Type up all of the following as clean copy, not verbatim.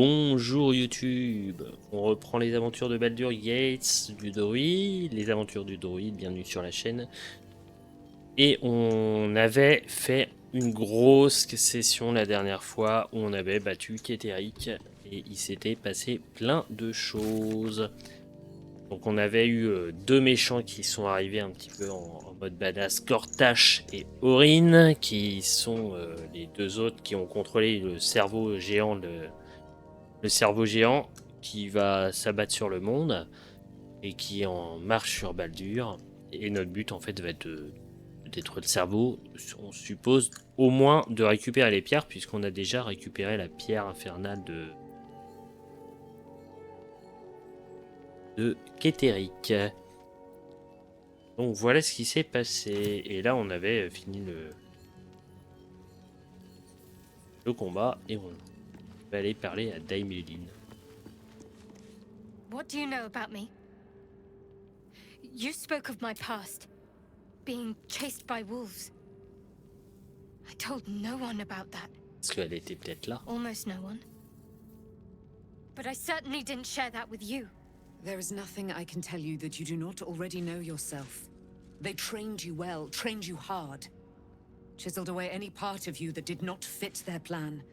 Bonjour YouTube, on reprend les aventures de Baldur Gates du druide, les aventures du druide, bienvenue sur la chaîne. Et on avait fait une grosse session la dernière fois où on avait battu Kétéric et il s'était passé plein de choses. Donc on avait eu deux méchants qui sont arrivés un petit peu en mode badass, Gortash et Orin, qui sont les deux autres qui ont contrôlé le cerveau géant le cerveau géant qui va s'abattre sur le monde et qui est en marche sur Baldur. Et notre but en fait va être de détruire le cerveau. On suppose au moins de récupérer les pierres puisqu'on a déjà récupéré la pierre infernale de Kétéric. Donc voilà ce qui s'est passé. Et là on avait fini le combat et on va aller parler à Daimlin. What do you know about me? You spoke of my past, being chased by wolves. I told no one about that. Parce qu'elle était peut-être là. Almost no one. But I certainly didn't share that with you. There is nothing I can tell you that you do not already know yourself. They trained you well, trained you hard. Chiseled away any part of you that did not fit their plan.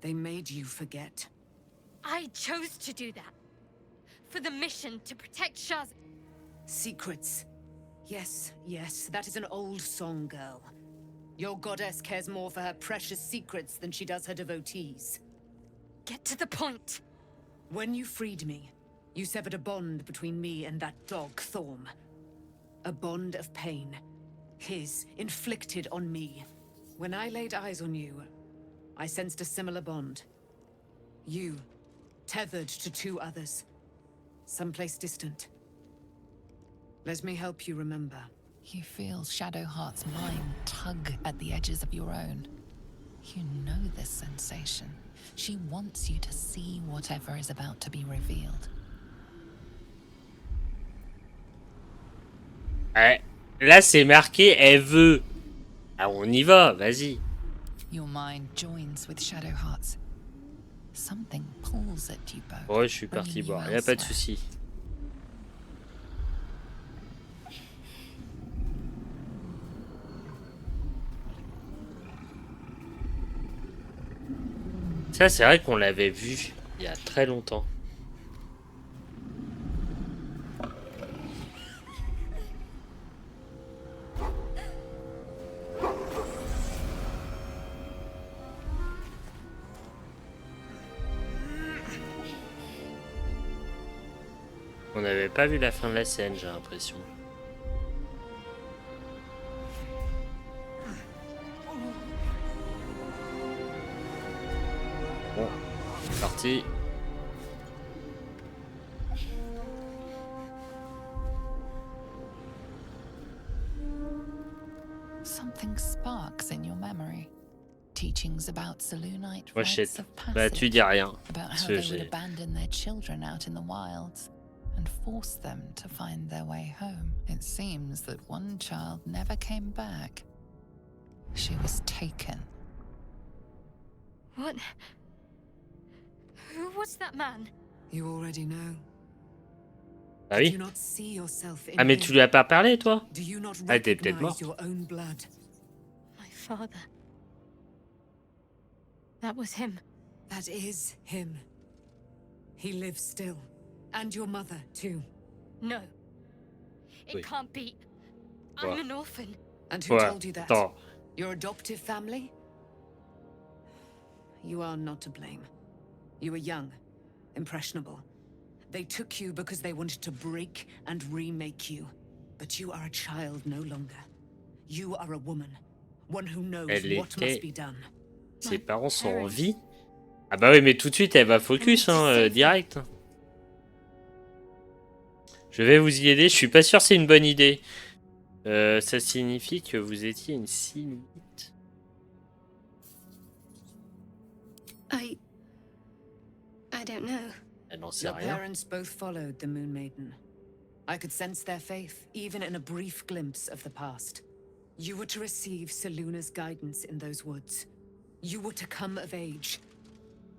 They made you forget. I chose to do that. For the mission to protect Shaz. Secrets. Yes, yes, that is an old song, girl. Your goddess cares more for her precious secrets than she does her devotees. Get to the point. When you freed me, you severed a bond between me and that dog, Thorm. A bond of pain. His, inflicted on me. When I laid eyes on you, I sensed a similar bond. You, tethered to two others. Someplace distant. Let me help you remember. You feel Shadowheart's mind tug at the edges of your own. You know this sensation. She wants you to see whatever is about to be revealed. Ouais, là c'est marqué, elle veut. Ah, on y va, vas-y. Your mind joins with Shadowheart's. Something pulls at you both. Ouais, je suis parti boire, y a pas de souci. Ça, c'est vrai qu'on l'avait vu il y a très longtemps. On n'avait pas vu la fin de la scène, j'ai l'impression. Bon, c'est parti. Something sparks in your memory. Teachings about Selûnite Moi, je rites sais. of Bah, tu passage. dis rien. About Parce how que they would j'ai. abandon their children out in the wilds and force them to find their way home. It seems that one child never came back. She was taken. What? Who was that man? You already know. Ah Do oui. you not see yourself in Ah, mais him? tu lui as pas parlé, toi? Do you not Ah, t'es peut-être recognize mort. your own blood? My father. That was him. That is him. He lives still. And your mother, too. No. It Oui. can't be. Ouais. I'm an orphan. And who Ouais, told you that? attends. Your adoptive family? You are not to blame. You were young, impressionable. They took you because they wanted to break and remake you. But you are a child no longer. You are a woman. One who knows Elle what était- must be done. Ses parents sont en vie. Ah bah oui, mais tout de suite, elle va focus, hein, direct. Je vais vous y aider, je suis pas sûr que c'est une bonne idée. Ça signifie que vous étiez une Silhouette. I don't know. Elle n'en sait Your rien. parents both followed the Moon Maiden. I could sense their faith, even in a brief glimpse of the past. You were to receive Selûne's guidance in those woods. You were to come of age.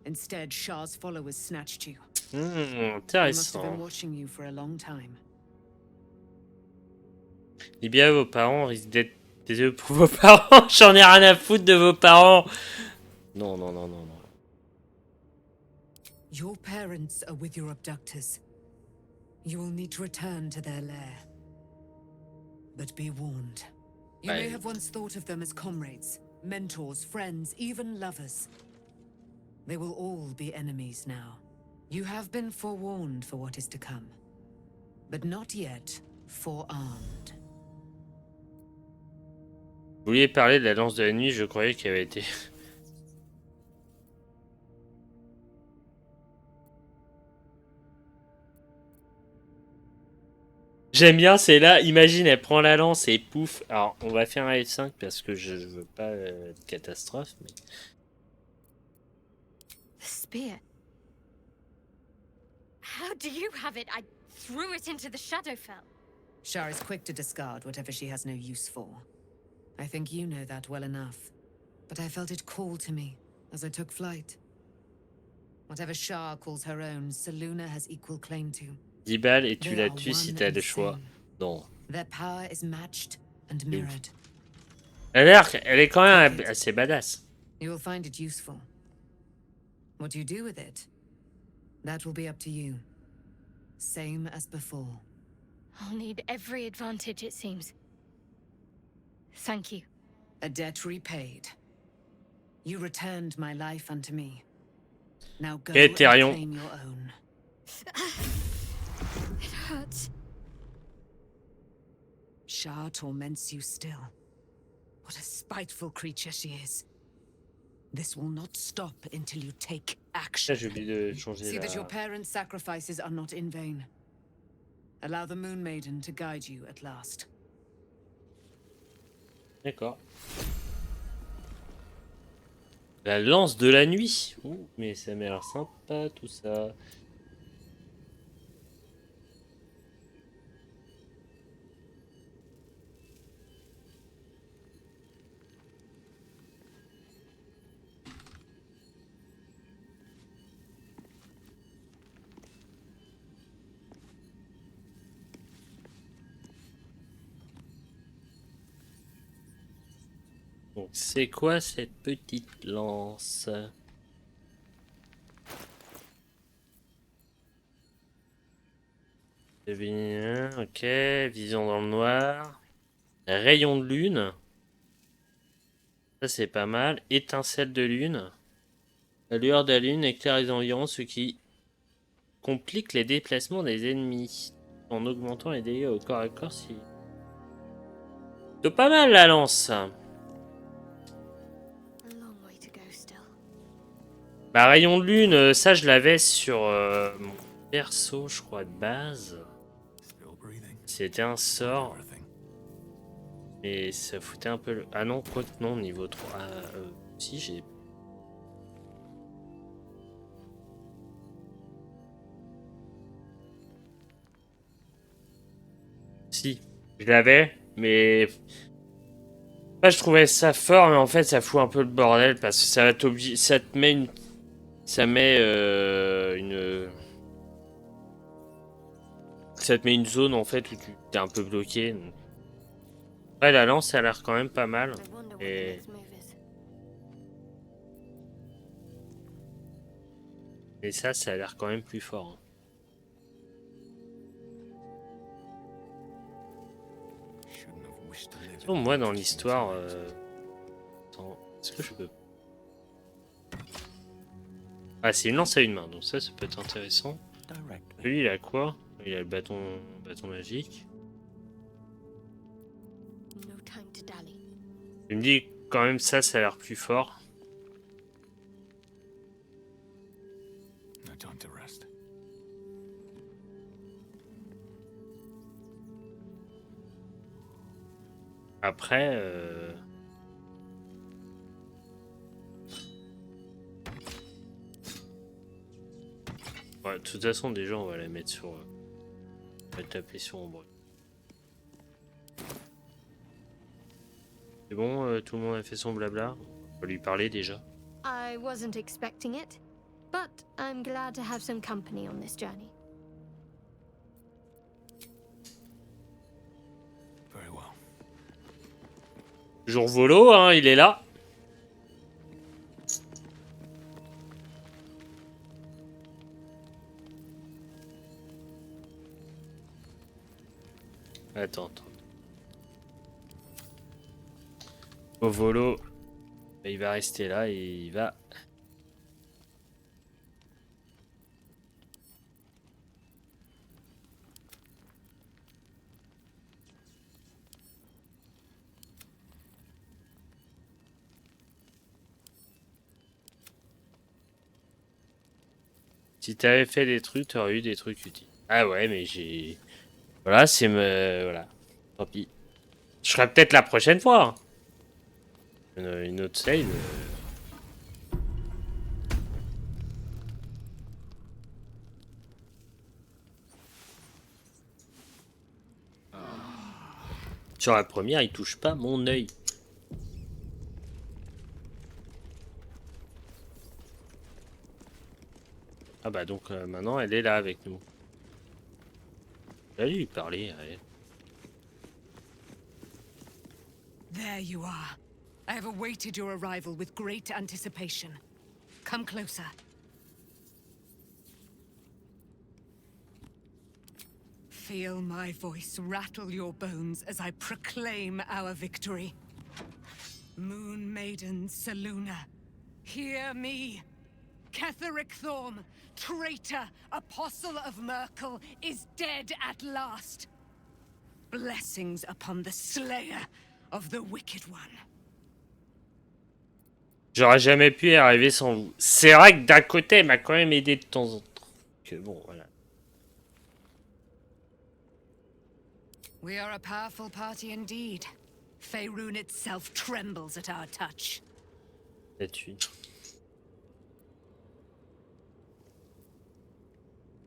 Instead, Shah's followers snatched you. They must have been Intéressant. watching you for a long time. Eh bien, vos parents risquent d'être... Désolé pour vos parents, j'en ai rien à foutre de vos parents. Non, non, non, non, non. Your parents are with your abductors. You will need to return to their lair. But be warned. You may have once thought of them as comrades, mentors, friends, even lovers. They will all be enemies now. You have been forewarned for what is to come, but not yet forearmed. Vous vouliez parler de la danse de la nuit, je croyais qu'elle avait été... J'aime bien, c'est là, imagine, elle prend la lance et pouf. Alors, on va faire un F5 parce que je veux pas de catastrophe. Mais... The spear. How do you have it? I threw it into the Shadowfell. Shah is quick to discard whatever she has no use for. I think you know that well enough. But I felt it call to me as I took flight. Whatever Shah calls her own, Selûne has equal claim to. 10 balles et tu They la are tues si one t'as and le choix. same. Non. Their power is matched and mirrored. Elle est quand même assez badass. You will find it useful. What you do with it, that will be up to you. Same as before. I'll need every advantage, it seems. Thank you. A debt repaid. You returned my life unto me. Now go and Therion. claim your own. It hurts. Shah torments you still. What a spiteful creature she is. This will not stop until you take Là, action. j'ai oublié de changer See that your la... parents' sacrifices are not in vain. Allow the Moon Maiden to guide you at last. D'accord. La lance de la nuit. Ouh, mais ça m'a l'air sympa tout ça. Donc c'est quoi cette petite lance? Ok, vision dans le noir. Rayon de lune. Ça c'est pas mal. Étincelle de lune. La lueur de la lune éclaire les environs, ce qui complique les déplacements des ennemis. En augmentant les dégâts au corps à corps si... C'est pas mal la lance. A long way to go still. Bah rayon de lune, ça je l'avais sur mon perso je crois de base. C'était un sort. Et ça foutait un peu le... Ah non, quoi que non, niveau 3. Si j'ai... Si, je l'avais, mais... Moi je trouvais ça fort, mais en fait ça fout un peu le bordel parce que ça va t'obliger... Ça te met une... Ça met une... Ça te met une zone en fait où tu t'es un peu bloqué. Ouais, la lance ça a l'air quand même pas mal. I wonder what the Et... next move is. Et ça a l'air quand même plus fort. Bon, moi dans l'histoire... Attends, est-ce que je peux... Ah, c'est une lance à une main, donc ça peut être intéressant. Lui, il a quoi? Il a le bâton magique. No time to dally. Il me dit quand même ça a l'air plus fort. Après... Ouais, de toute façon, déjà, on va la mettre sur... On va taper sur ombre. C'est bon, tout le monde a fait son blabla. On va lui parler déjà. I wasn't expecting it. But I'm glad to have some company on this journey. Very well. Jour volo, hein, il est là. Attends. Au volo, il va rester là et il va... Si t'avais fait des trucs, t'aurais eu des trucs utiles. Ah ouais, mais j'ai... Voilà, c'est me... Voilà. Tant pis. Je ferai peut-être la prochaine fois. Une autre save. Sur la première, il touche pas mon œil. Ah bah donc maintenant elle est là avec nous. Allez lui parler. Allez. There you are. I have awaited your arrival with great anticipation. Come closer. Feel my voice rattle your bones as I proclaim our victory. Moon Maiden Selûne, hear me. Ketheric Thorm, traitor, apostle of Merkel, is dead at last. Blessings upon the slayer of the wicked one. J'aurais jamais pu y arriver sans vous. C'est vrai que d'un côté, elle m'a quand même aidé de temps en temps. Que bon, voilà. We are a powerful party indeed. Faerun itself trembles at our touch. Là-dessus.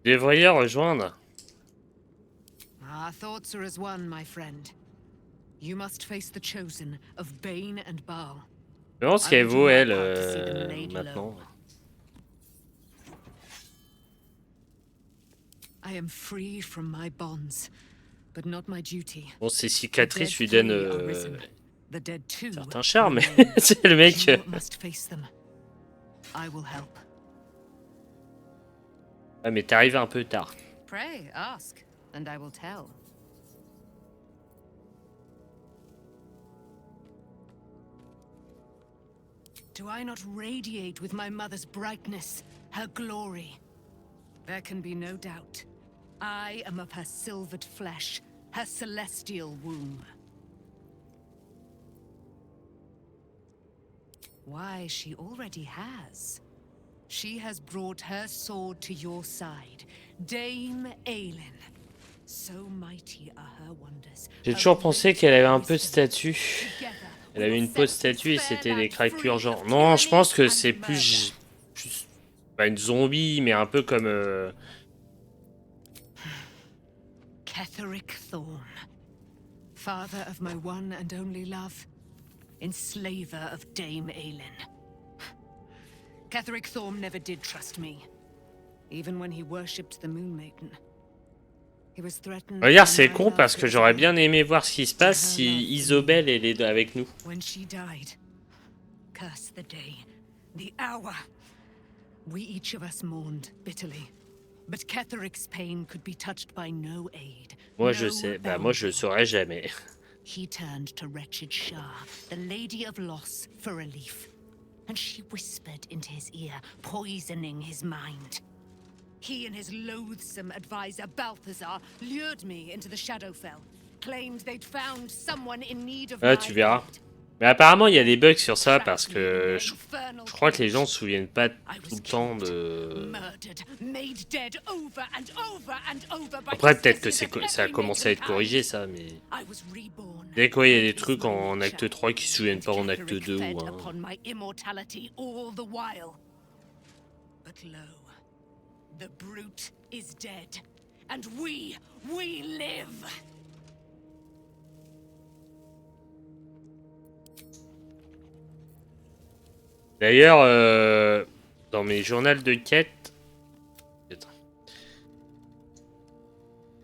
Vous devriez rejoindre. Our thoughts are as one, my friend. You must face the chosen of Bane and Baal. Je me demande ce qu'elle vaut, elle, maintenant. I am free from my bonds, but not my duty. Bon, ces cicatrices lui donnent The dead too certains charmes, mais c'est le mec. You must face them. I will help. Ah, mais t'arrives un peu tard. Pray, ask, and I will tell. Do I not radiate with my mother's brightness, her glory? There can be no doubt. I am of her silvered flesh, her celestial womb. Why, she already has. She has brought her sword to your side, Dame Aelin. So mighty are her wonders. J'ai toujours pensé qu'elle avait un peu de statut. Elle avait une peau de statue et c'était des cracks urgents. Non, je pense que c'est plus pas une zombie, mais un peu comme... Ketheric Thorm, father of my one and only love, enslaver of Dame Aelin. Ketheric Thorm never did trust me, even when he worshipped the Moon Maiden. He was threatened. Regarde, c'est con parce que j'aurais bien aimé voir ce qui se passe si Isobel elle est avec nous. When she died, curse the day, the hour. We each of us mourned bitterly, but Ketheric's pain could be touched by no aid. Moi je sais, bah moi je le saurais jamais. He turned to wretched Shah, the Lady of Loss, for relief, and she whispered into his ear, poisoning his mind. He and his loathsome advisor Balthazar lured me into the Shadowfell, claimed they'd found someone in need of Ah, tu verras. Mais apparemment, il y a des bugs sur ça parce que je crois que les gens se souviennent pas tout le temps de... Après, peut-être que ça a commencé à être corrigé, ça, mais... Dès qu'il y a des trucs en acte 3 qui se souviennent pas en acte 2 ou 1. The brute is dead, and we live. D'ailleurs, Dans mes journaux de quête... Attends.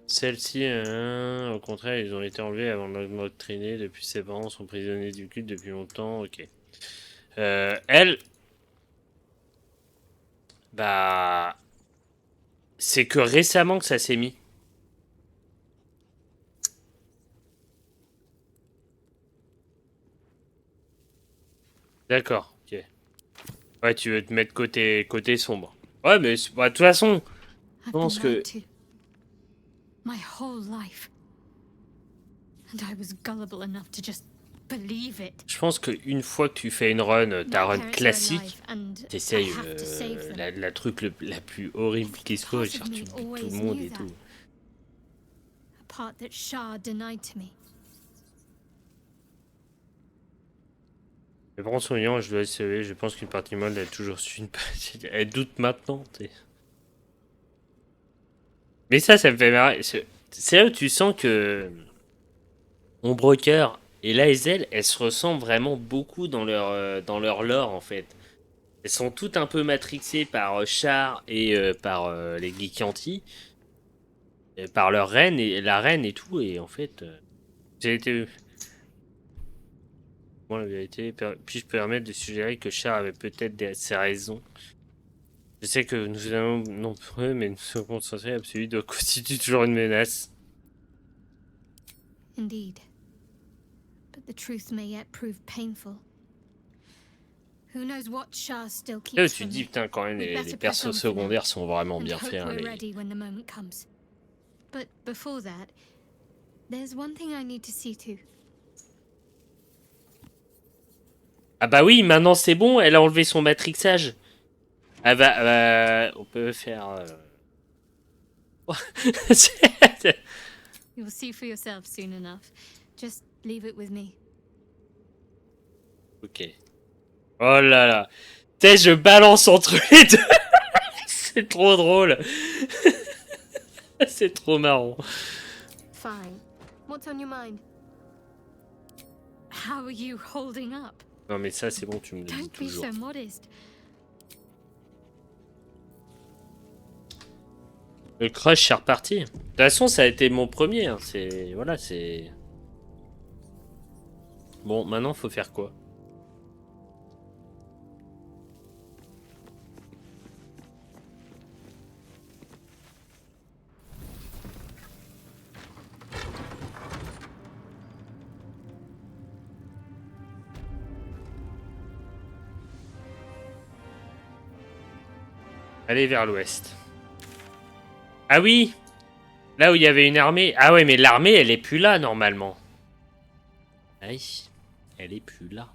Celles-ci, au contraire, ils ont été enlevés avant de m'endoctriner. Depuis ses parents sont prisonniers du culte depuis longtemps. Ok. Elle... Bah... C'est que récemment que ça s'est mis. D'accord, ok. Ouais, tu veux te mettre côté sombre. Ouais, mais bah, de toute façon, je I've pense been que... lied to. My whole life. And I was gullible enough to just believe it. Je pense qu'une fois que tu fais une run, ta My run parents are classique, alive and I t'essayes have to save them. la truc la plus horrible qui soit, genre tu butes tout le monde et tout. A part that Shah denied to me. Mais prends soignant, je dois le sauver, je pense qu'une partie molle a toujours su une partie... Elle doute maintenant, t'es... Mais ça me fait marrer. C'est là où tu sens que... Ombrecoeur et Laezel, elles se ressemblent vraiment beaucoup dans leur lore, en fait. Elles sont toutes un peu matrixées par Char et par les Geekanti, par leur reine et la reine et tout, et en fait, j'ai été... Moi, la vérité, puis-je permettre de suggérer que Char avait peut-être ses raisons. Je sais que nous allons nombreux, mais nous sommes concentrés absolu doit constituer toujours une menace. Indeed. But the truth may yet prove painful. Who knows what Shah still keeps Là où tu te from dis, me. putain, quand même, We'd les better press persos on for now, secondaires sont vraiment and bien hope faits. Hein, we're ready when the moment comes. But before that, there's one thing I need to see to. Ah bah oui, maintenant c'est bon, elle a enlevé son matrixage. Ah bah, on peut faire... You'll see for yourself soon enough. Just leave it with me. Ok. Oh là là. Tu sais, je balance entre les deux. C'est trop drôle. C'est trop marrant. Fine. What's on your mind? How are you holding up? Non mais ça c'est bon, tu me le dis Don't be toujours. so modest. Le crush c'est reparti. De toute façon ça a été mon premier. Hein. C'est... Voilà, c'est... Bon, maintenant faut faire quoi? Aller vers l'ouest. Ah oui! Là où il y avait une armée. Ah ouais, mais l'armée, elle est plus là, normalement. Ah oui, elle est plus là.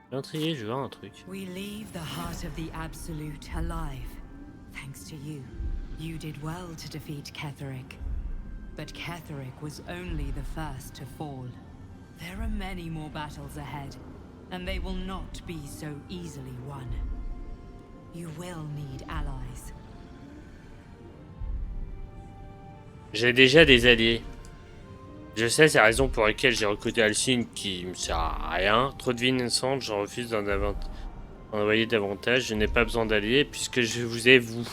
Je suis intrigué, je veux voir un truc. We leave the heart of the Absolute alive. Thanks to you. You did well to defeat Ketheric. But Ketheric was only the first to fall. There are many more battles ahead, and they will not be so easily won. You will need allies. J'ai déjà des alliés. Je sais, c'est la raison pour laquelle j'ai recruté Alcine qui me sert à rien. Trop de vie innocente, j'en refuse d'en envoyer davantage. Je n'ai pas besoin d'alliés puisque je vous ai vous.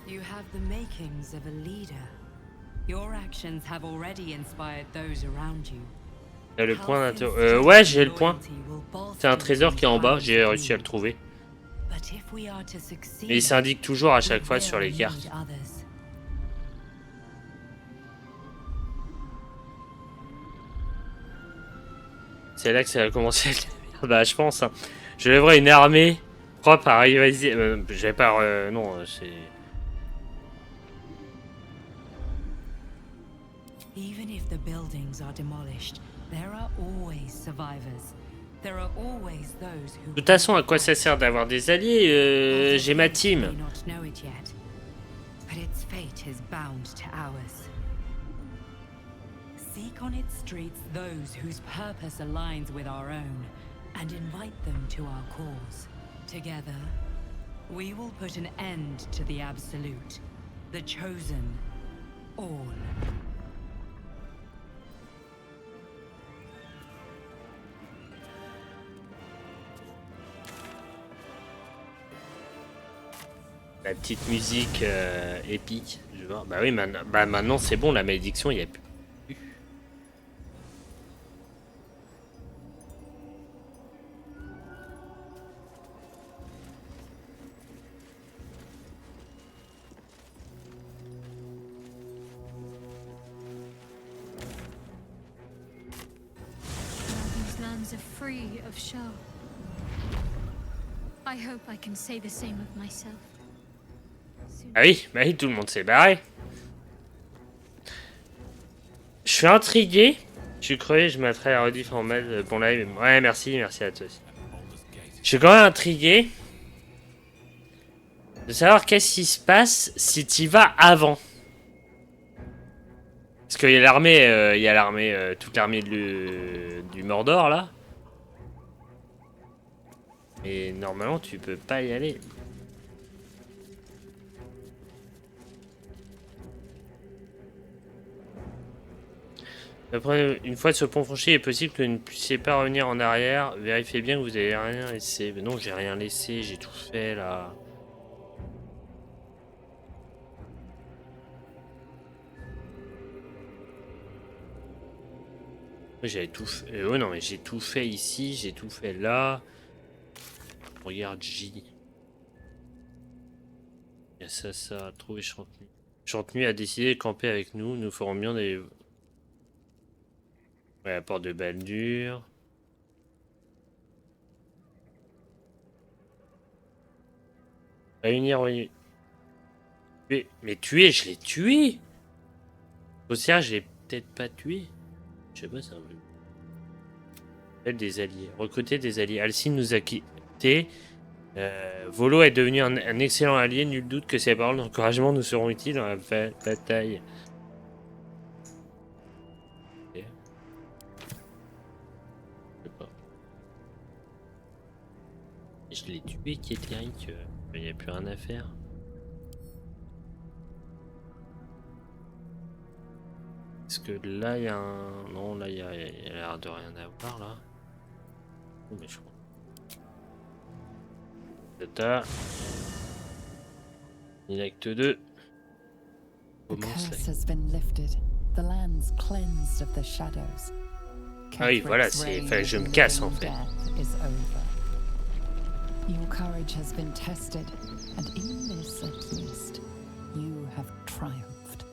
You have the makings of a leader. Your actions have already inspired those around you. Il y a le point d'interrogation. Ouais, j'ai le point. C'est un trésor qui est en bas, j'ai réussi à le trouver. Mais il s'indique toujours à chaque fois sur les cartes. C'est là que ça a commencé à devenir. Bah, je pense. Hein. Je lèverai une armée propre à rivaliser. J'avais pas. Non, c'est. Even if the buildings are demolished, there are always survivors. There are always those who. De toute façon, à quoi ça sert d'avoir des alliés? J'ai ma team. But its fate is bound to ours. Seek on its streets those whose purpose aligns with our own, and invite them to our cause. Together, we will put an end to the Absolute, the chosen, all. La petite musique épique. Je vois. Bah oui, maintenant c'est bon, la malédiction, il n'y a plus. These lands are free of shell. I hope I can say the same of myself. Ah oui, tout le monde s'est barré. Je suis intrigué. Je suis crevé, je mettrai la rediff en mode bon live. Ouais, merci à toi aussi. Je suis quand même intrigué de savoir qu'est-ce qui se passe si tu vas avant. Parce qu'il y a l'armée, toute l'armée du Mordor là. Et normalement, tu peux pas y aller. Après, une fois ce pont franchi, il est possible que vous ne puissiez pas revenir en arrière. Vérifiez bien que vous avez rien laissé. Mais non, j'ai rien laissé, j'ai tout fait là. J'avais tout fait. Oh non, mais j'ai tout fait ici, j'ai tout fait là. Regarde J. Il y a ça, trouver Chantenu. Chantenu a décidé de camper avec nous. Nous ferons bien des. Ouais, la porte de Baldur. Réunir, oui. Tuer. Mais tuer, je l'ai tué. Sortir, je l'ai peut-être pas tué. Je sais pas, c'est un peu. Appel des alliés. Recruter des alliés. Alcine nous a quittés. Volo est devenu un excellent allié. Nul doute que ses paroles d'encouragement nous seront utiles dans la bataille. Okay. Je sais pas. Je l'ai tué, Kétéric. Il n'y a plus rien à faire. Est-ce que là il y a un. Non, là il y a l'air de rien avoir là. Oh, mais je crois. Data. Acte 2. Commence Ah oui, voilà, c'est. Enfin, je me casse en fait. Your courage has been tested, and in this at least, you have triumphed.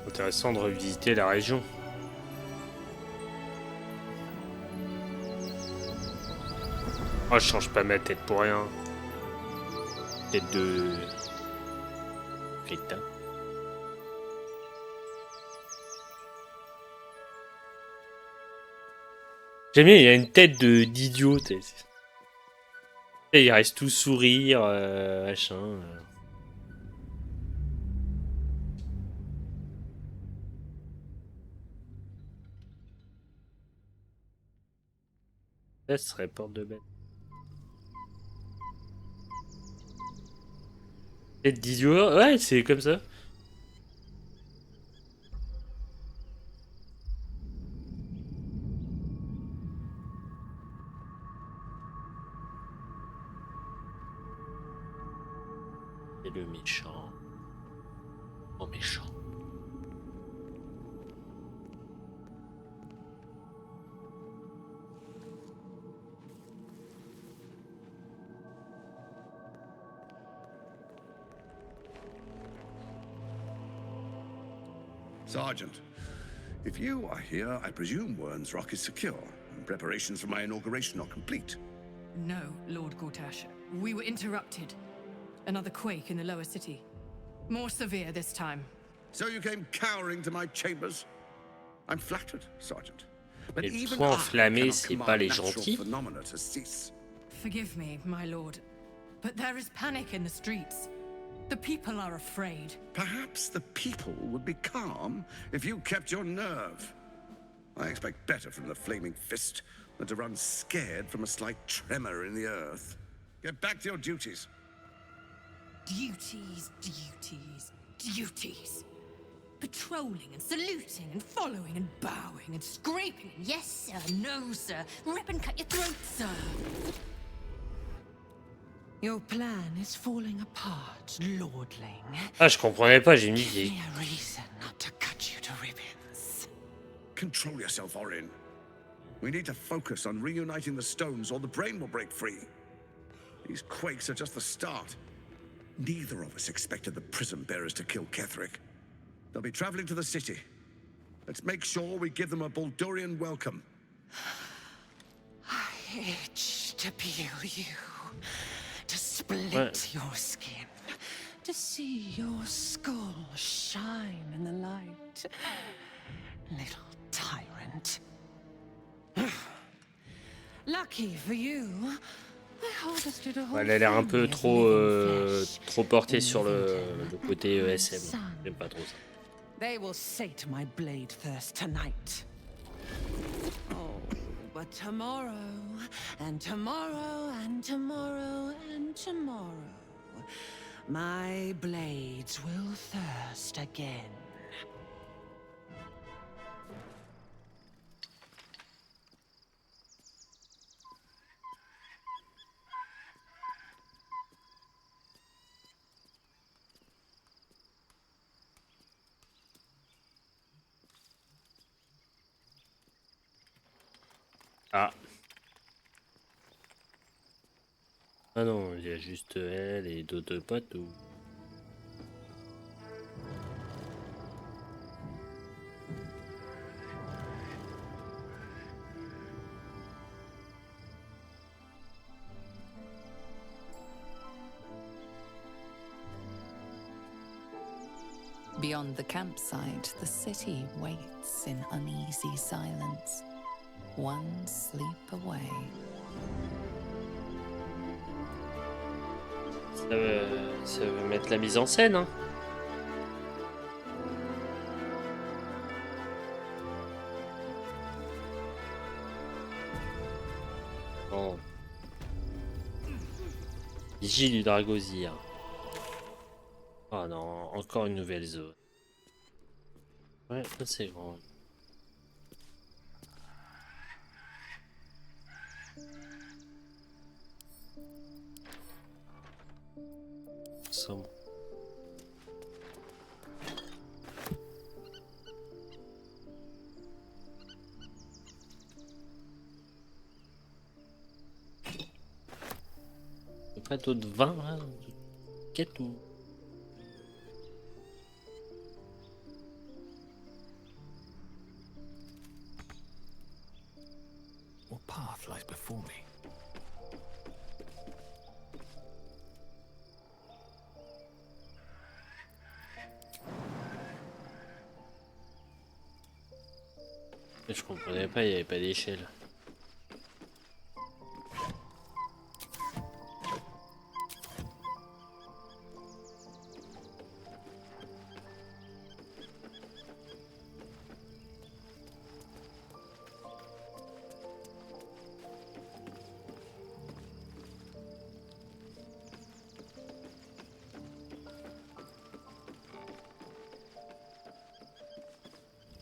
Intéressant de revisiter la région. Oh, je change pas ma tête pour rien. Tête de. Crétin. J'aime bien, il y a une tête d'idiot. Il reste tout sourire, machin. Là, ce serait porte de bête. Tête d'idiot, ouais, c'est comme ça. Et le méchant. Oh, méchant. Sergeant, if you are here, I presume Wern's Rock is secure, and preparations for my inauguration are complete. No, Lord Gortash. We were interrupted. Another quake in the lower city. More severe this time. So you came cowering to my chambers? I'm flattered, Sergeant. But Et le even point I enflammé, cannot c'est pas command les natural gentils. phenomena to cease. Forgive me, my lord. But there is panic in the streets. The people are afraid. Perhaps the people would be calm if you kept your nerve. I expect better from the Flaming Fist, than to run scared from a slight tremor in the earth. Get back to your duties. Duties, duties, duties. Patrolling and saluting and following and bowing and scraping. Yes, sir. No, sir. Rip and cut your throat, sir. Your plan is falling apart, lordling. Ah, je comprenais pas, j'ai mis Give me a reason not to cut you to ribbons. Control yourself, Orin. We need to focus on reuniting the stones or the brain will break free. These quakes are just the start. Neither of us expected the prism bearers to kill Ketherick. They'll be traveling to the city. Let's make sure we give them a Baldurian welcome. I itch to peel you, to split your skin, to see your skull shine in the light. Little tyrant. Lucky for you, I harvested a whole Elle a l'air un peu family of trop, living flesh trop portée in sur le Revient. côté SM. J'aime pas trop ça. They will sate my blade thirst tonight. Oh, but tomorrow, and tomorrow, and tomorrow, and tomorrow, my blades will thirst again. Ah. Ah non, il y a juste elle et d'autres potes ou... Beyond the campsite, the city waits in uneasy silence. One sleep away. Ça veut mettre la mise en scène, hein. Bon. Vigie du Dragosir. Oh non, encore une nouvelle zone. Ouais, ça c'est grand. Sombre. Pas d'autres vins là, quête ou... What path lies before me? Je comprenais pas, il n'y avait pas d'échelle.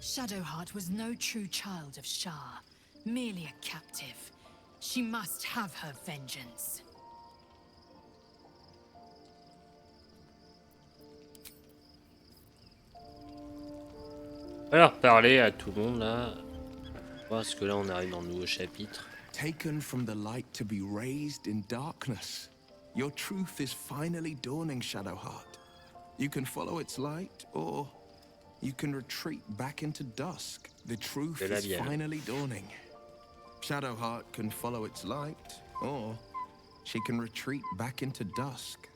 Shadowheart was no true child of Shah, merely a captive. She must have her vengeance. Alors parler à tout le monde là. Parce que là on arrive dans le nouveau chapitre. Taken from the light to be raised in darkness. Your truth is finally dawning, Shadowheart. You can follow its light, or you can retreat back into dusk. The truth is finally dawning. Shadowheart can follow its light, or she can retreat back into dusk.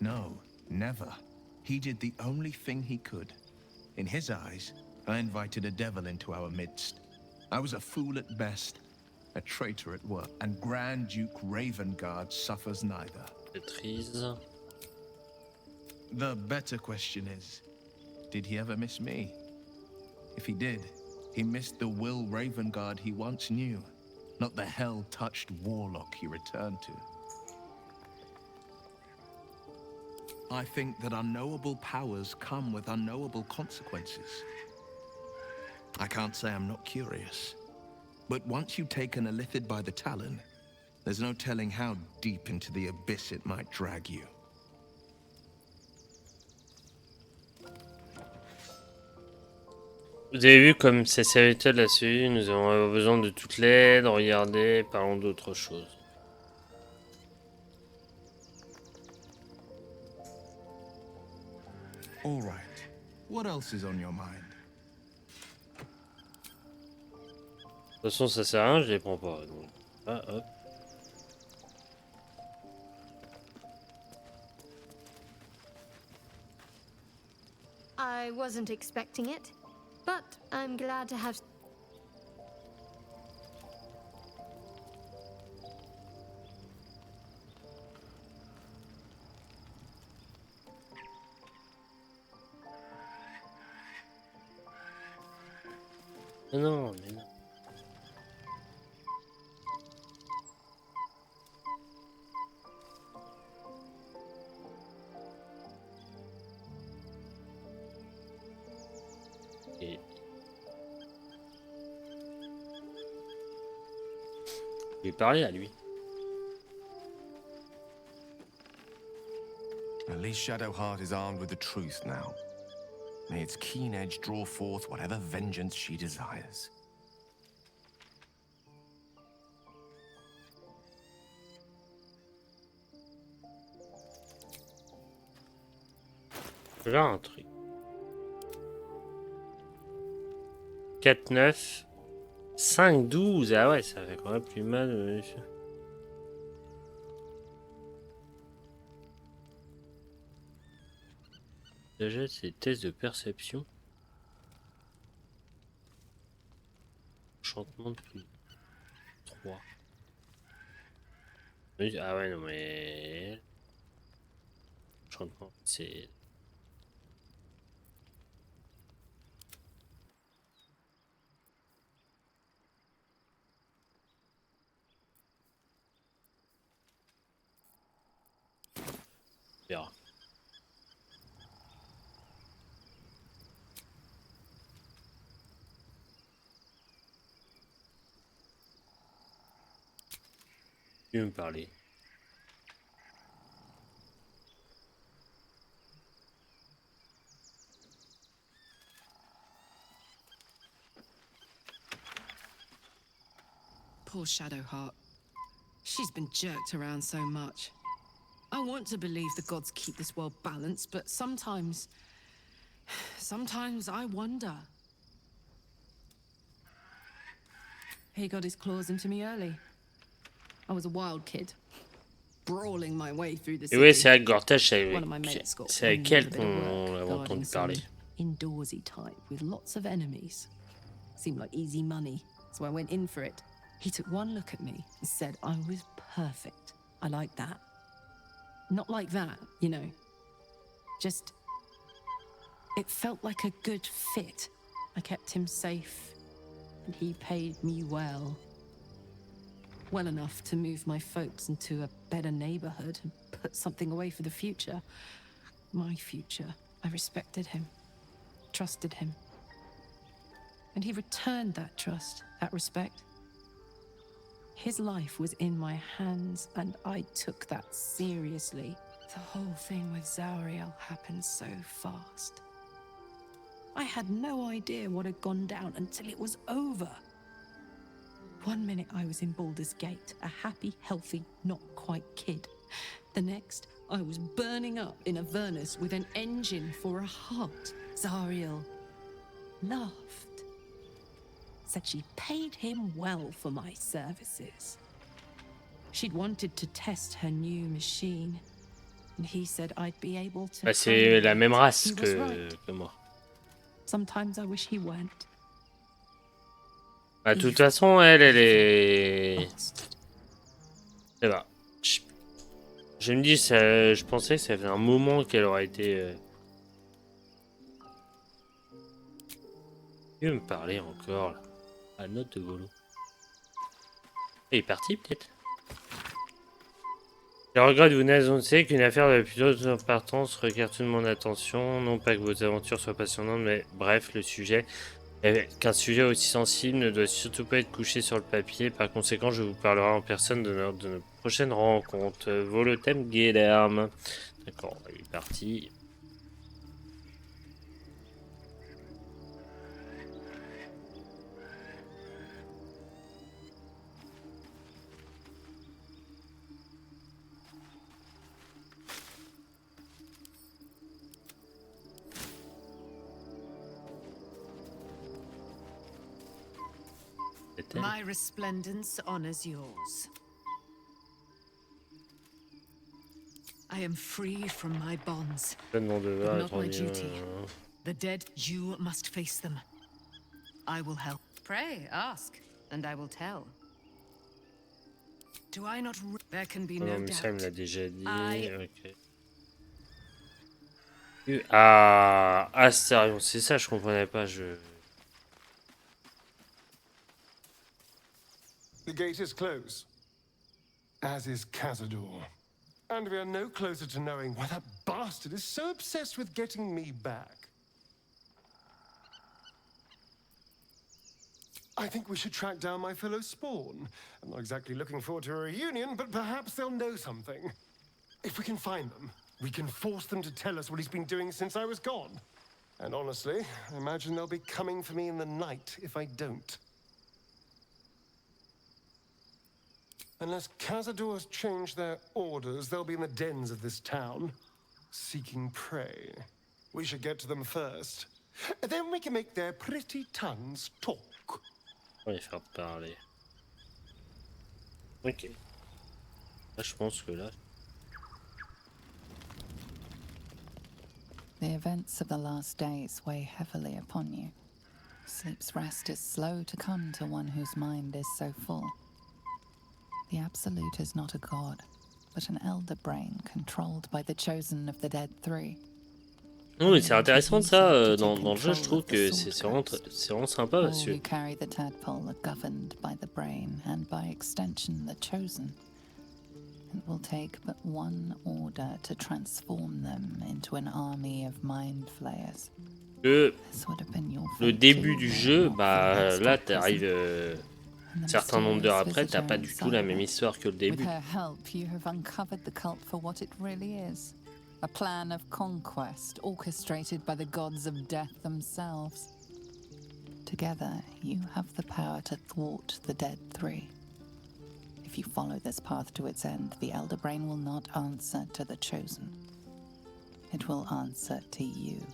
No, never. He did the only thing he could. In his eyes, I invited a devil into our midst. I was a fool at best, a traitor at worst, and Grand Duke Ravengard suffers neither. Maîtrise. The better question is, did he ever miss me? If he did, he missed the Will Ravengard he once knew, not the hell-touched warlock he returned to. I think that unknowable powers come with unknowable consequences. I can't say I'm not curious, but once you've taken a lithid by the talon, there's no telling how deep into the abyss it might drag you. Vous avez vu comme c'est serviteur là-dessus, nous avons besoin de toute l'aide, regardez, parlons d'autre chose. All right. What else is on your mind? De toute façon, ça sert à rien, je les prends pas. Donc. Ah, hop. I wasn't expecting it, but I'm glad to have... Non, mais non. Et... Je vais parler à lui. At least Shadowheart is armed with the truth now. May its keen edge draw forth whatever vengeance she desires. Là, un truc. 4, 9, 5, 12. Ah ouais, ça fait quand même plus mal. Déjà, c'est des tests de perception. Enchantement de plus 3. Ah ouais, non mais... Enchantement, c'est... On verra. Tu veux me parler? Poor Shadowheart. She's been jerked around so much. I want to believe the gods keep this world balanced, but sometimes I wonder. He got his claws into me early. I was a wild kid, brawling my way through the Et city. ouais, c'est avec Gortache, c'est avec elle pinned with a bit of qu'on work a entendu guarding some parler. Indoorsy type with lots of enemies. Seemed like easy money, so I went in for it. He took one look at me and said I was perfect. I like that. Not like that, you know. Just... it felt like a good fit. I kept him safe, and he paid me well. Well enough to move my folks into a better neighborhood and put something away for the future. My future. I respected him, trusted him. And he returned that trust, that respect. His life was in my hands, and I took that seriously. The whole thing with Zauriel happened so fast. I had no idea what had gone down until it was over. One minute I was in Baldur's Gate, a happy, healthy, not quite kid. The next, I was burning up in Avernus with an engine for a heart. Zauriel laughed. Said she paid him well for my services. She'd wanted to test her new machine, and he said I'd be able to... Bah, c'est la même race He was right. que moi. Sometimes I wish he weren't. Bah, de toute façon, elle est... Lost. Eh ben, Je me dis, ça, je pensais que ça fait un moment qu'elle aurait été... Il veut me parler encore, là. À note de volo. Il est parti, peut-être. Je regrette de vous annoncer qu'une affaire de plus haute importance requiert toute mon attention. Non pas que vos aventures soient passionnantes, mais bref, le sujet... Qu'un sujet aussi sensible ne doit surtout pas être couché sur le papier. Par conséquent, je vous parlerai en personne de notre prochaine rencontre. Volotem Guéderme. D'accord, il est parti. My resplendence honors yours. I am free from my bonds, but not my duty. The dead, you must face them. I will help. Pray, ask, and I will tell. Do I not... There can be no Non, mais ça, il me l'a doubt. déjà dit. Ok. Ah, Astarion, c'est ça, je comprenais pas. The gate is closed, as is Cazador. And we are no closer to knowing why that bastard is so obsessed with getting me back. I think we should track down my fellow spawn. I'm not exactly looking forward to a reunion, but perhaps they'll know something. If we can find them, we can force them to tell us what he's been doing since I was gone. And honestly, I imagine they'll be coming for me in the night if I don't. Unless Cazador has changed their orders, they'll be in the dens of this town, seeking prey. We should get to them first. Then we can make their pretty tongues talk. On va les faire parler. Ok. Là, je pense que là... The events of the last days weigh heavily upon you. Sleep's rest is slow to come to one whose mind is so full. The Absolute is not a god, but an elder brain controlled by the chosen of the dead three. Non, mais c'est intéressant de ça dans le jeu, je trouve que c'est vraiment sympa parce All que... who carry the tadpole are governed by the brain and by extension the chosen. It will take but one order to transform them into an army of mind flayers. This would have been your Le fate début too, du were it jeu, not for the bah extra là prison. t'arrives un certain nombre d'heures après, t'as pas du tout la même histoire que le début. With her help, you have uncovered the cult for what it really is. A plan of conquest orchestrated by the gods of death themselves. Together, you have the power to thwart the dead three. If you follow this path to its end, the Elder Brain will not answer to the Chosen. It will answer to you.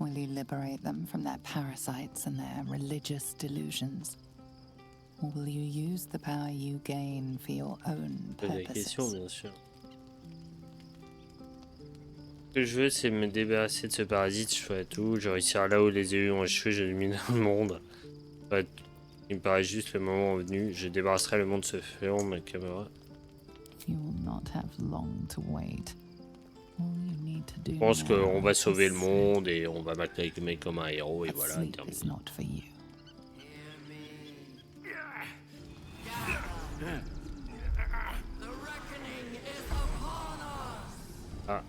Will you liberate them from their parasites and their religious delusions? Or will you use the power you gain for your own Des questions, purposes? bien sûr. Ce que je veux, c'est me débarrasser de ce parasite, je ferai tout. Je réussirai là où les élus ont échoué, je domine le monde. Ouais, il me paraît juste le moment venu. Je débarrasserai le monde de ce fléau, ma caméra. You will not have long to wait. All you need to do Je pense qu'on va now sauver is le monde et on va m'acclamer comme un héros et but voilà, sleep terminé. is not for you. Ah.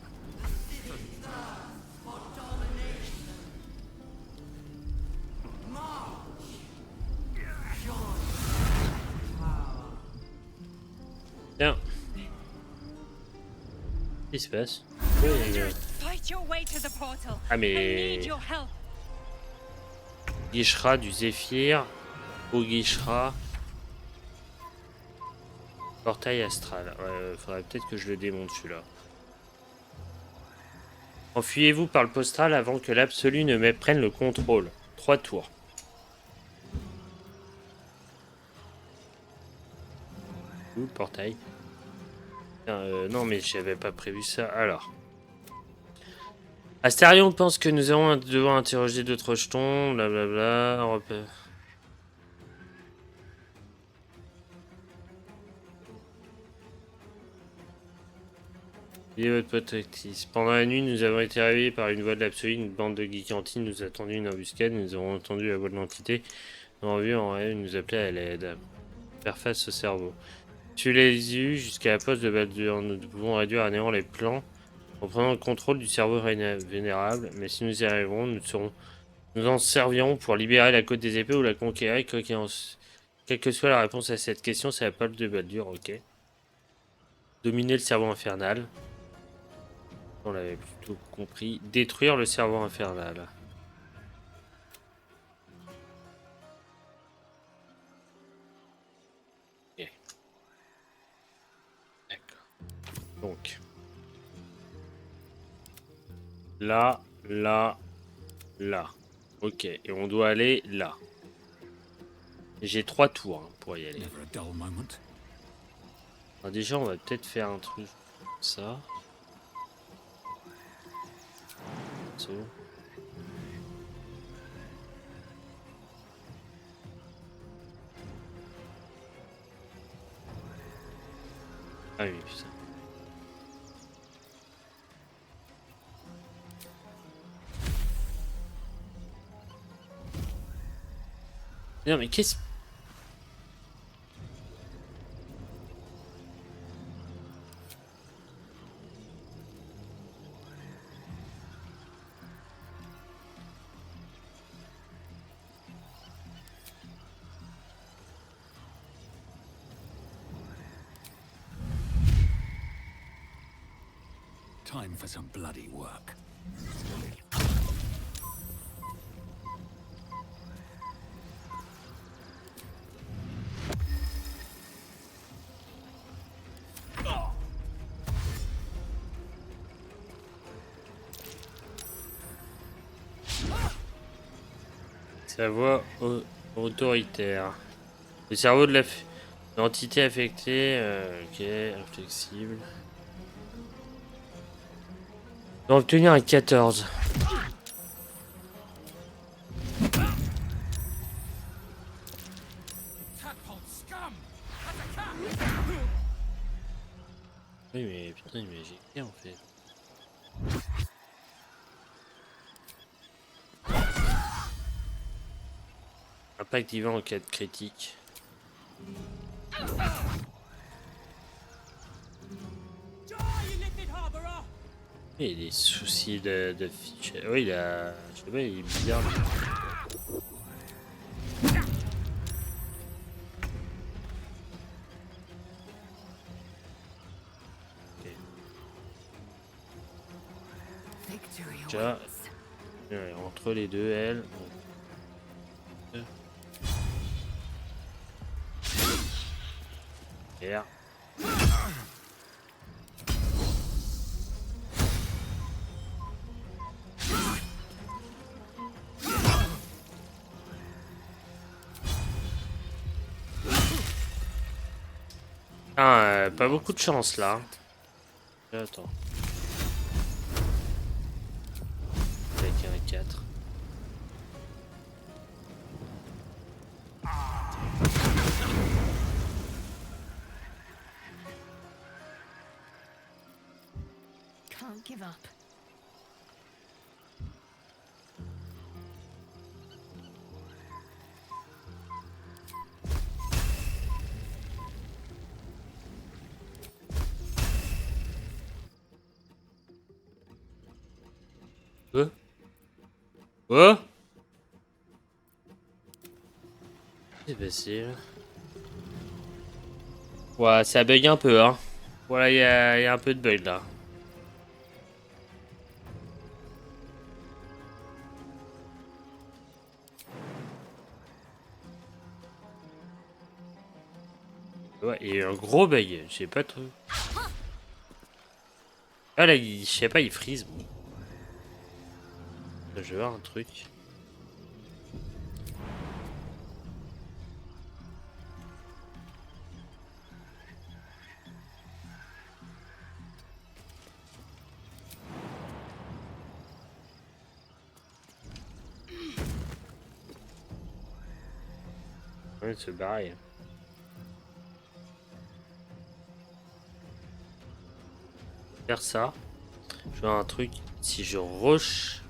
Tiens. Qu'est-ce qui se passe? Fight your way to the portal. Ah I mais... need your help. Guichera du Zéphyr. Au Guichera. Portail astral. Ouais, faudrait peut-être que je le démonte celui-là. Enfuyez-vous par le postral avant que l'absolu ne me prenne le contrôle. 3 tours. Où le portail? Non mais j'avais pas prévu ça. Alors. Astarion pense que nous allons devoir interroger d'autres jetons. Blablabla. Il est votre pote Actis. Pendant la nuit, nous avons été réveillés par une voix de l'absolu. Une bande de geeks anti nous a tendu une embuscade. Nous avons entendu la voix de l'entité. En vue, en rêve, nous appelait à l'aide. Faire face au cerveau. Tu les eus jusqu'à la poste de Baldur. Nous pouvons réduire à néant les plans en prenant le contrôle du cerveau vénérable. Mais si nous y arriverons, nous en servirons pour libérer la côte des épées ou la conquérir. Quelle que soit la réponse à cette question, c'est la poste de Baldur, ok. Dominer le cerveau infernal. On l'avait plutôt compris. Détruire le cerveau infernal. Ok. D'accord. Donc. Là, là, là. Ok. Et on doit aller là. J'ai 3 tours hein, pour y aller. Alors déjà, on va peut-être faire un truc comme ça. So. Ah oui, putain. Non mais qu'est-ce... Time for some bloody work. Sa voix autoritaire. Le cerveau de l'entité affectée, ok, inflexible. On va obtenir un 14. Oui mais putain il m'a éjecté en fait. Impact divin en cas de critique. Il a des soucis de fiche. Oui, il a. Je sais pas, il est bizarre. Okay. Déjà, entre les deux, elle. Hier. Ah, pas beaucoup de chance là. Attends. Avec un 4. Can't give up. Oh, c'est facile. Ouais, ça bug un peu, hein. Voilà, il y a un peu de bug là. Ouais, il y a eu un gros bug, je sais pas trop. Ah là, je sais pas, il freeze. Bon. Je vais voir un truc. Ouais, se barrer. Faire ça. Je vois un truc. Si je rush.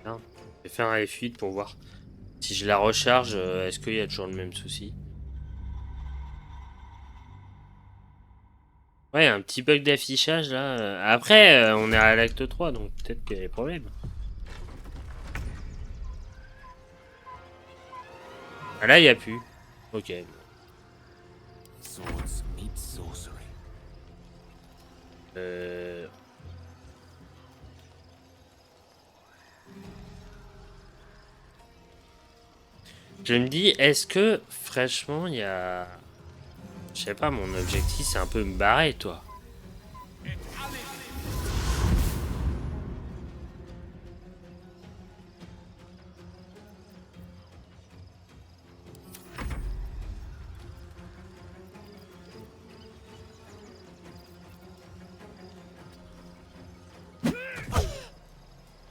Hein, je vais faire un F8 pour voir. Si je la recharge, est-ce qu'il y a toujours le même souci? Ouais, un petit bug d'affichage là. Après, on est à l'acte 3, donc peut-être qu'il y a des problèmes. Ah là, il n'y a plus. Ok. Swords meet sorcery. Je me dis, est-ce que, franchement, il y a... Je sais pas, mon objectif, c'est un peu me barrer, toi.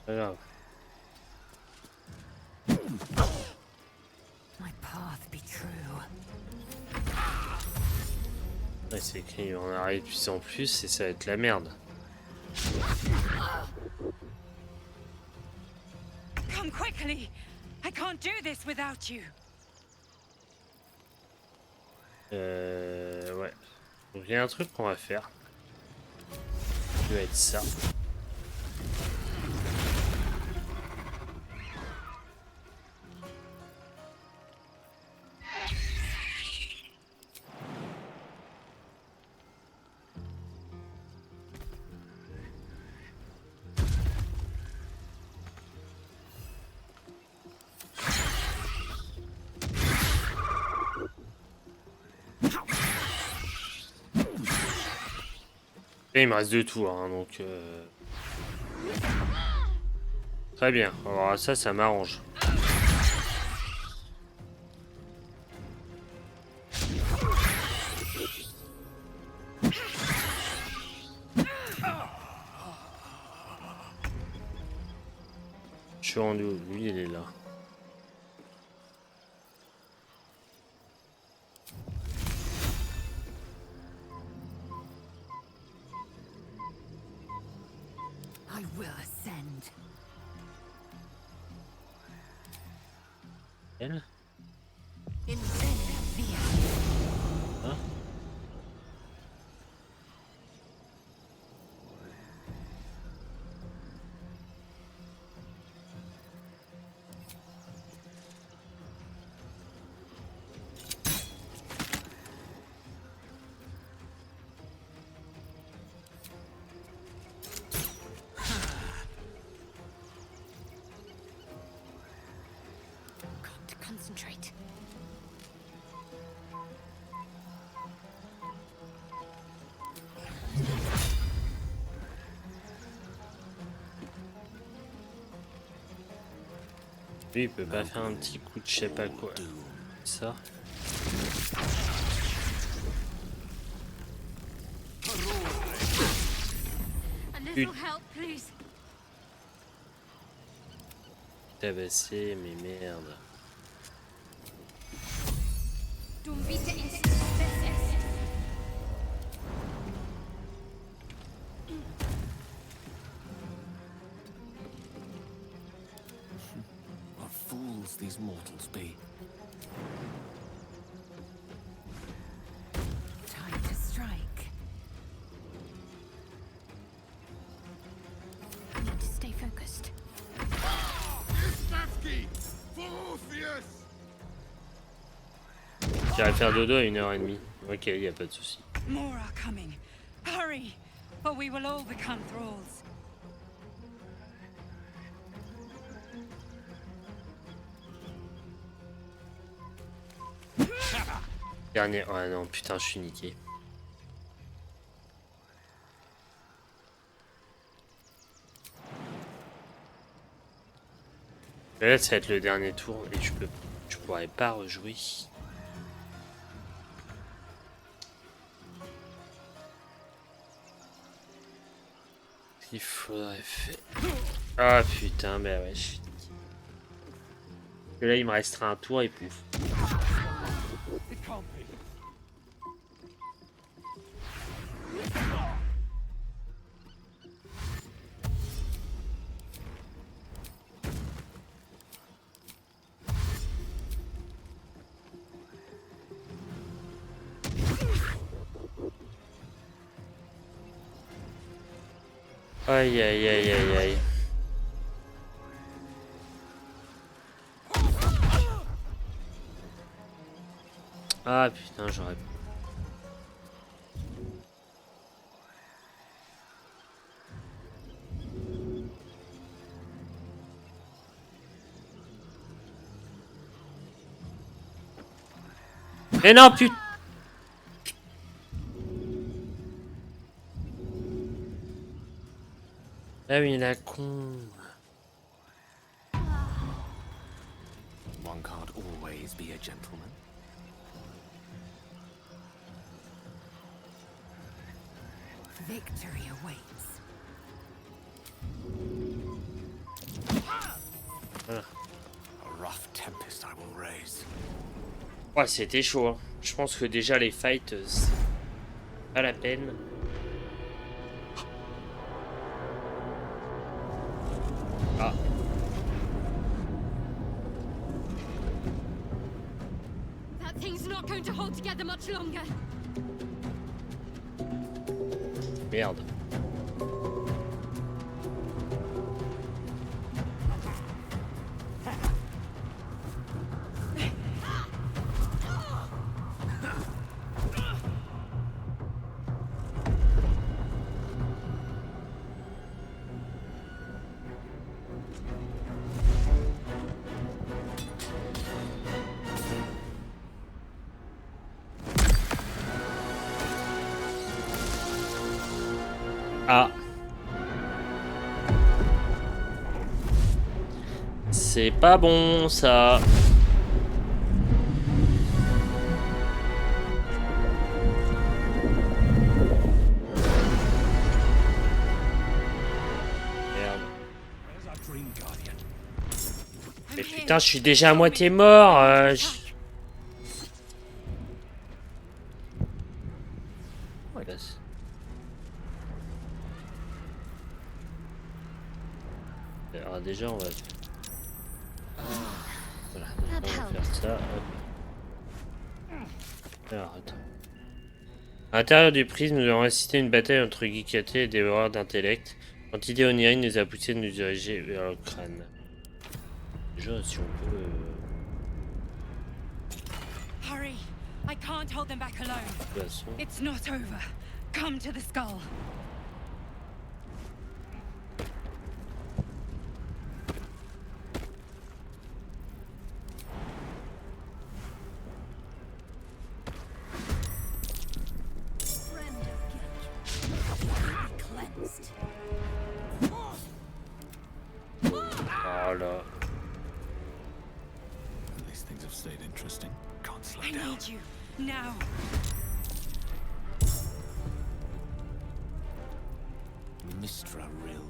Pas grave. My path be true. Ouais, c'est écrit en arrêt de puissance plus et ça va être la merde. Come quickly! I can't do this without you. Ouais. Donc il y a un truc qu'on va faire. Ça va être ça. Et il me reste 2 tours, hein, donc... Très bien. Alors ça, ça m'arrange. Je suis rendu où? Lui, il est là. I will ascend. Elle? In via. Hein? Got to concentrate. Lui, il peut pas faire un petit coup de je sais pas quoi. Ça. A little help, please. Tabassé, mais merde. Dum vita instant. What fools these mortals be. Time to strike. I need to stay focused. J'irai faire dodo à 1h30. Ok, y a pas de souci. More are coming. Hurry, or we will all become thralls. Dernier. Oh non, putain, je suis niqué. Mais là, ça va être le dernier tour et je pourrais pas rejouer. Il faudrait faire. Ah putain, bah ouais, je suis niqué. Et là, il me restera un tour et pouf. Aïe aïe aïe aïe aïe. Ah putain, j'aurais... Mais non, putain. Ah oui, la con. One can't always be a gentleman. Victory awaits. Voilà. A rough tempest I will raise. Ouais, c'était chaud. Hein. Je pense que déjà les fights, c'est pas la peine. Ah. That thing's not going to hold together much longer. Merde. Ah. C'est pas bon ça. Merde. Mais putain, je suis déjà à moitié mort. Voilà. Alors déjà on va... Voilà, on va faire ça. Hop. Alors attends. À l'intérieur du prisme, nous avons assisté à une bataille entre geekatés et dévoreurs d'intellect. L'entité onirique nous a poussé de nous diriger vers le crâne. Déjà si on peut... Hurry! I can't hold them back alone. De toute façon... It's not over. Come to the skull. Voilà. These things have stayed interesting. Can't slow I down. need you now. Mistra Rill.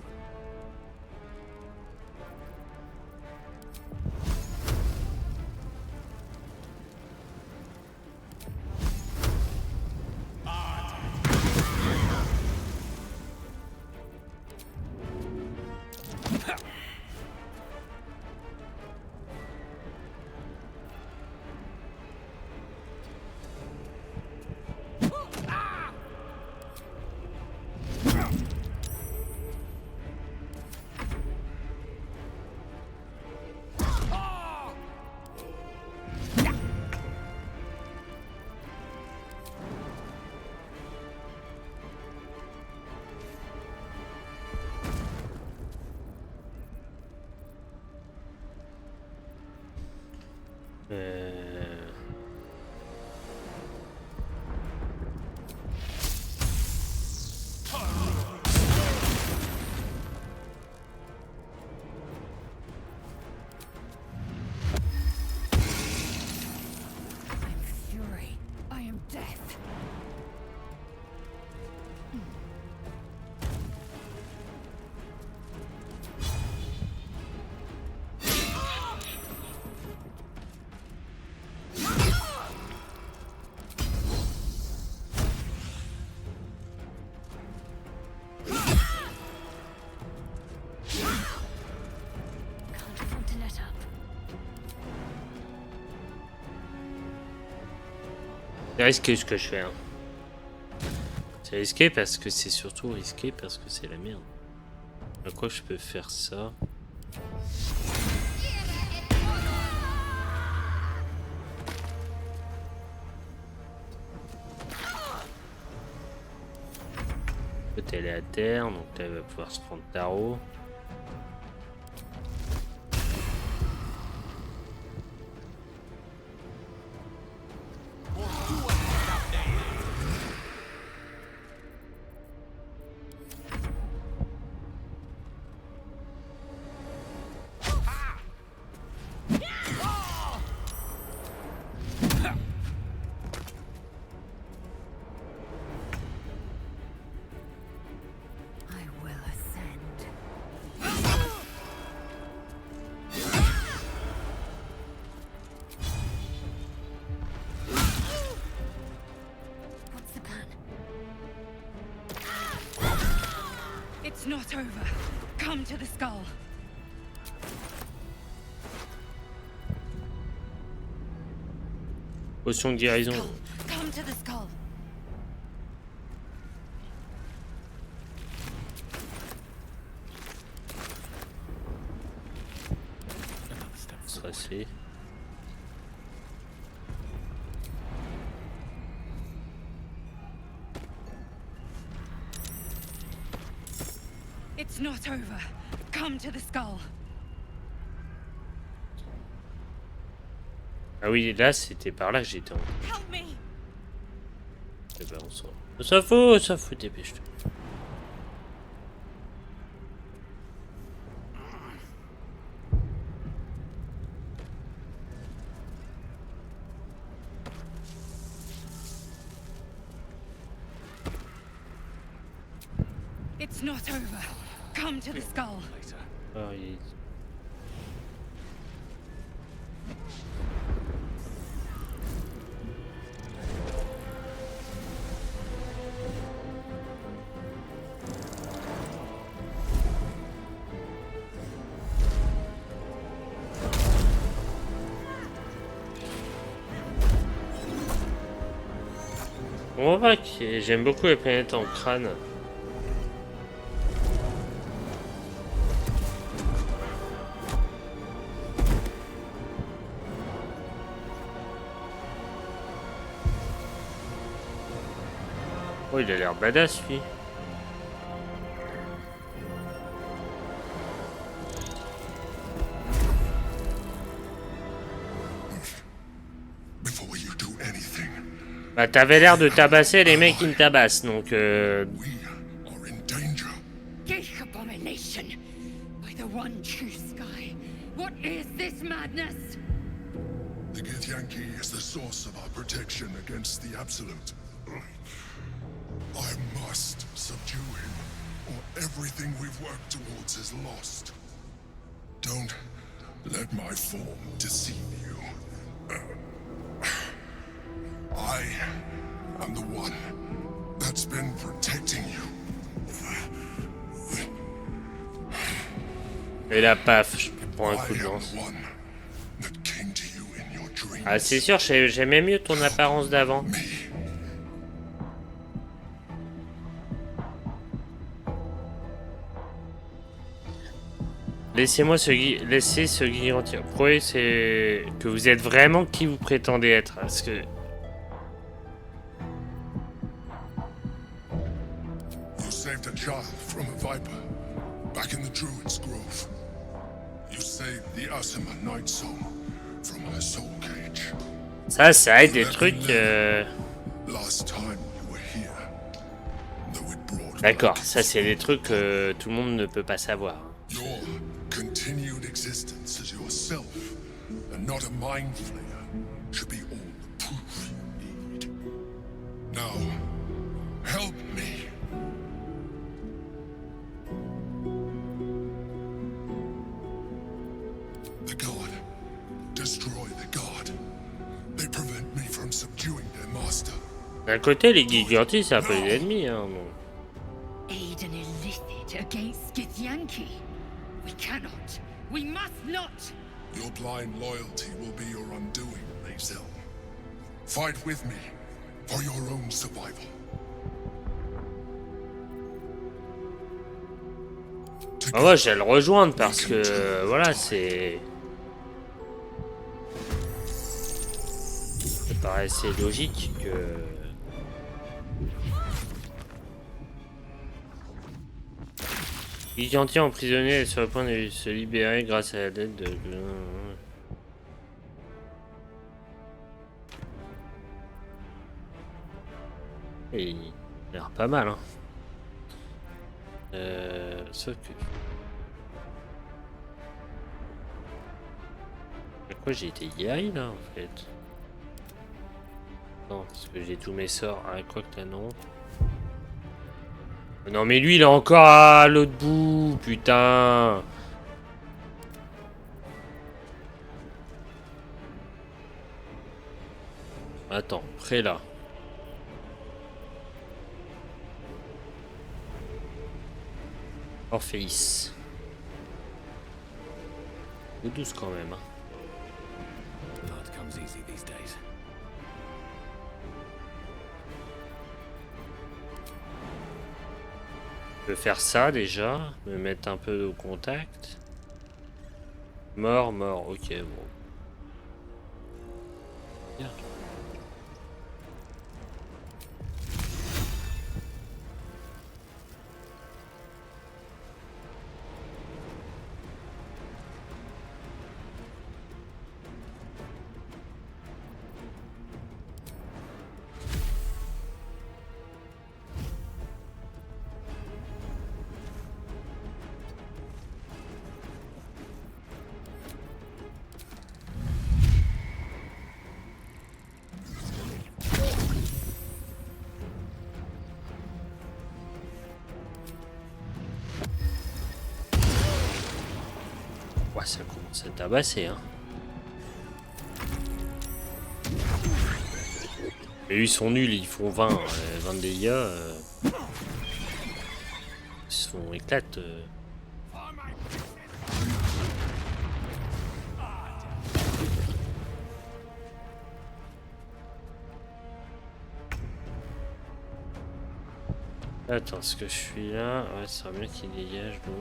C'est risqué ce que je fais. Hein. C'est risqué parce que c'est surtout risqué parce que c'est la merde. À quoi je peux faire ça? Peut-être elle est à terre, donc là, elle va pouvoir se prendre tarot. It's not over. Come to the skull. Potion de guérison. Come to the skull. Stressé. It's not over. Come to the skull. Ah oui, là c'était par là que j'étais. Help me. Eh ben on s'en fout, dépêche-toi. It's not over. Come to the skull. Ah, il... On voit que j'aime beaucoup les planètes en crâne. Oh, il a l'air badass lui. Bah t'avais l'air de tabasser les mecs qui me tabassent, donc Geek abomination! By the one true sky, what is this madness? The Githyanki is the source of our protection against the Absolute. I must subdue him, or everything we've worked towards is lost. Don't let my form deceive you. I am the one that's been protecting you. Et la paf, je prends un coup de lance. Ah c'est sûr, j'aimais mieux ton apparence d'avant. Laissez-moi laisser ce garantir. Prouvez que vous êtes vraiment qui vous prétendez être. Parce que... You saved a child from a viper back in the druid's grove. You saved the Asima Night Soul from her soul cage. Ça aide des trucs... Last time you were here, though it brought D'accord, ça c'est des trucs que tout le monde ne peut pas savoir. your continued existence as yourself and not a mind flayer should be all the proof you need. Now, help me. The god. Destroy the god. They prevent me from subduing their master. D'un côté, les Gigantis, c'est un peu les ennemis. Hein, bon. Aid an illicit against Githyanki. We cannot. We must not. Your blind loyalty will be your undoing, Mazel. Fight with me for your own survival. Ah ouais, j'allais le rejoindre parce que voilà, c'est. Ça paraissait logique que. Les gentils emprisonnés est sur le point de se libérer grâce à la dette de. Et il a l'air pas mal, hein. Sauf que. Pourquoi j'ai été guéri là en fait? Non, parce que j'ai tous mes sorts. Ah, quoi que t'as non. Non, mais lui il est encore à l'autre bout, putain! Attends, près là. Orphéis. Ou douce quand même. Hein. Blood comes easy these days. Je peux faire ça déjà, me mettre un peu au contact. Mort, mort, ok, bon. Bien. Ouais, ça commence à tabasser, hein. Mais eux, ils sont nuls, ils font 20, 20 de dégâts. Ils se font éclate. Attends, ce que je suis là, ouais, ça serait bien qu'il dégage l'eau.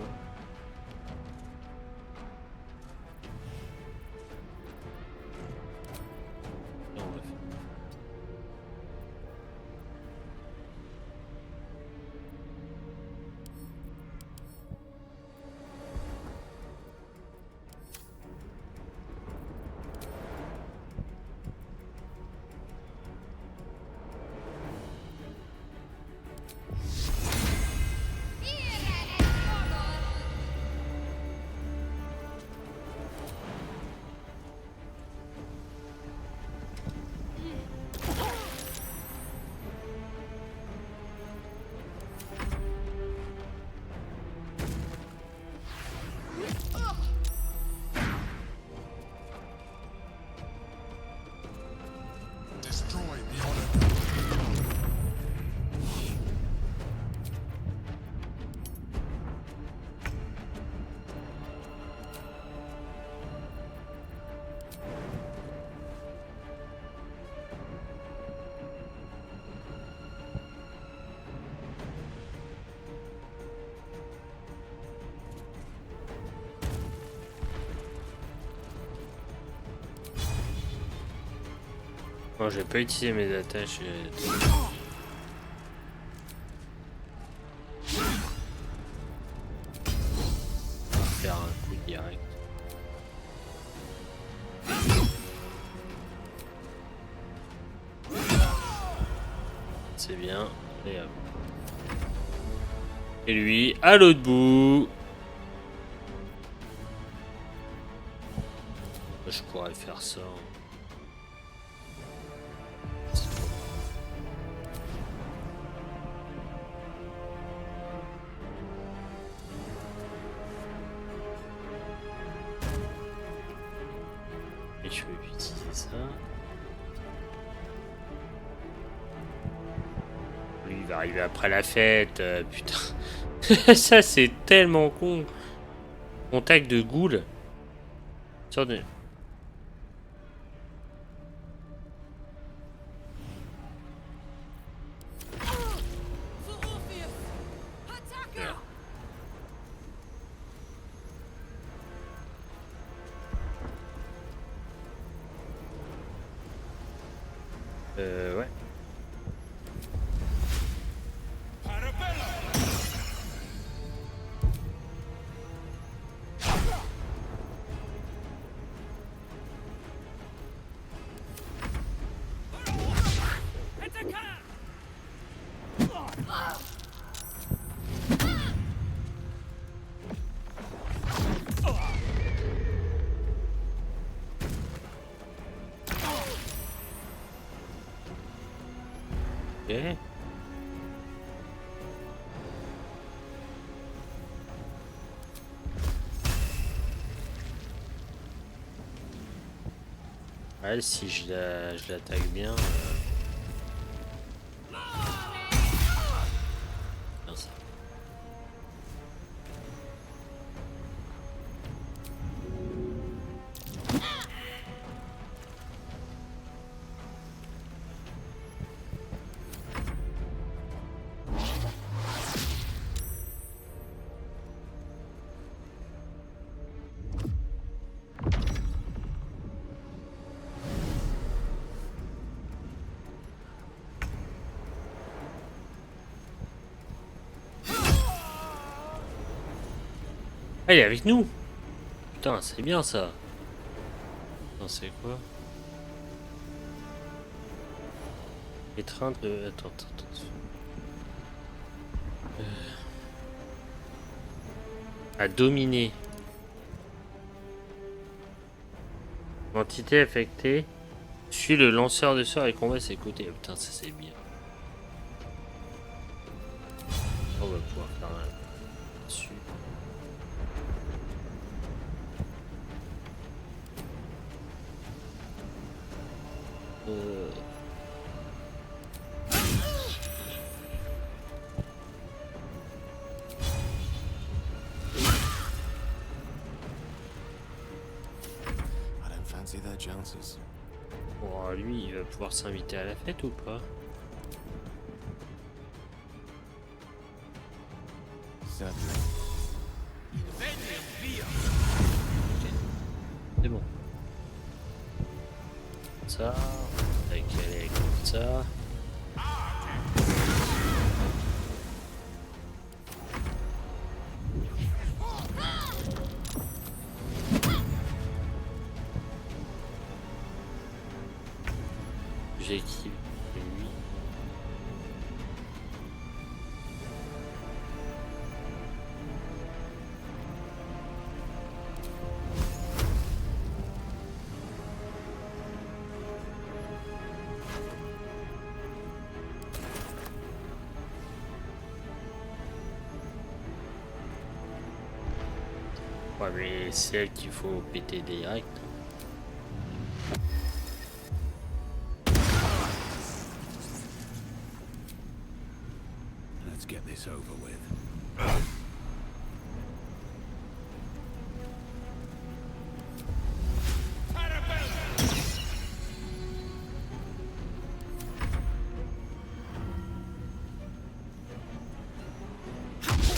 Destroy the honor. Non, j'ai pas utilisé mes attaches. Faire un coup direct. C'est bien. Et hop. Et lui, à l'autre bout. Je pourrais faire ça. Et je vais utiliser ça. Lui, il va arriver après la fête. Putain. Ça, c'est tellement con. Contact de ghoul. Sorte de... Ouais. Ok. Ouais, si je l'attaque bien. Bien ça. Ah, il est avec nous. Putain, c'est bien ça. Non, c'est quoi? Étreinte de... Attends. À dominer. Entité affectée. Suis le lanceur de sorts et combat à ses côtés. Ah, putain, ça c'est bien. On va pouvoir faire un dessus. I don't fancy their chances. Bon, lui, il va pouvoir s'inviter à la fête ou pas? Certainly. C'est bon. Ça, avec elle comme ça. J'équipe lui. Ouais, mais c'est elle qu'il faut péter direct. Let's get this over with.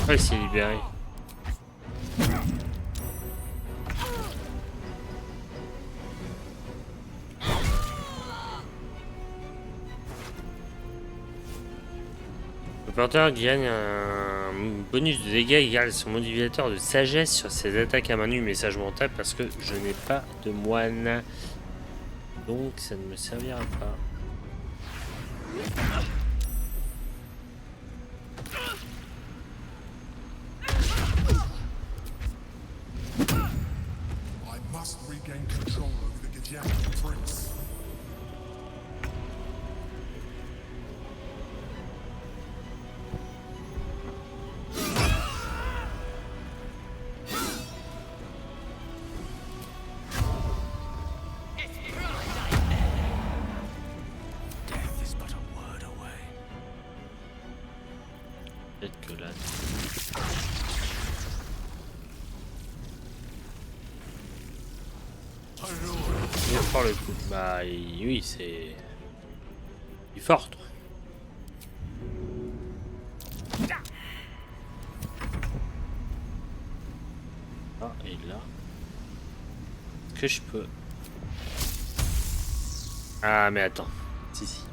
Ah, il s'est libéré. Le porteur gagne un bonus de dégâts égal à son modificateur de sagesse sur ses attaques à main nue, message mental, parce que je n'ai pas de moine. Donc ça ne me servira pas. I must regain control over the Githyanki prince. Death is but a word away. Peut-être que là. Il va faire le coup. Bah oui, c'est. Il est fort. Ah, et là. Est-ce que je peux. Ah, mais attends. Si.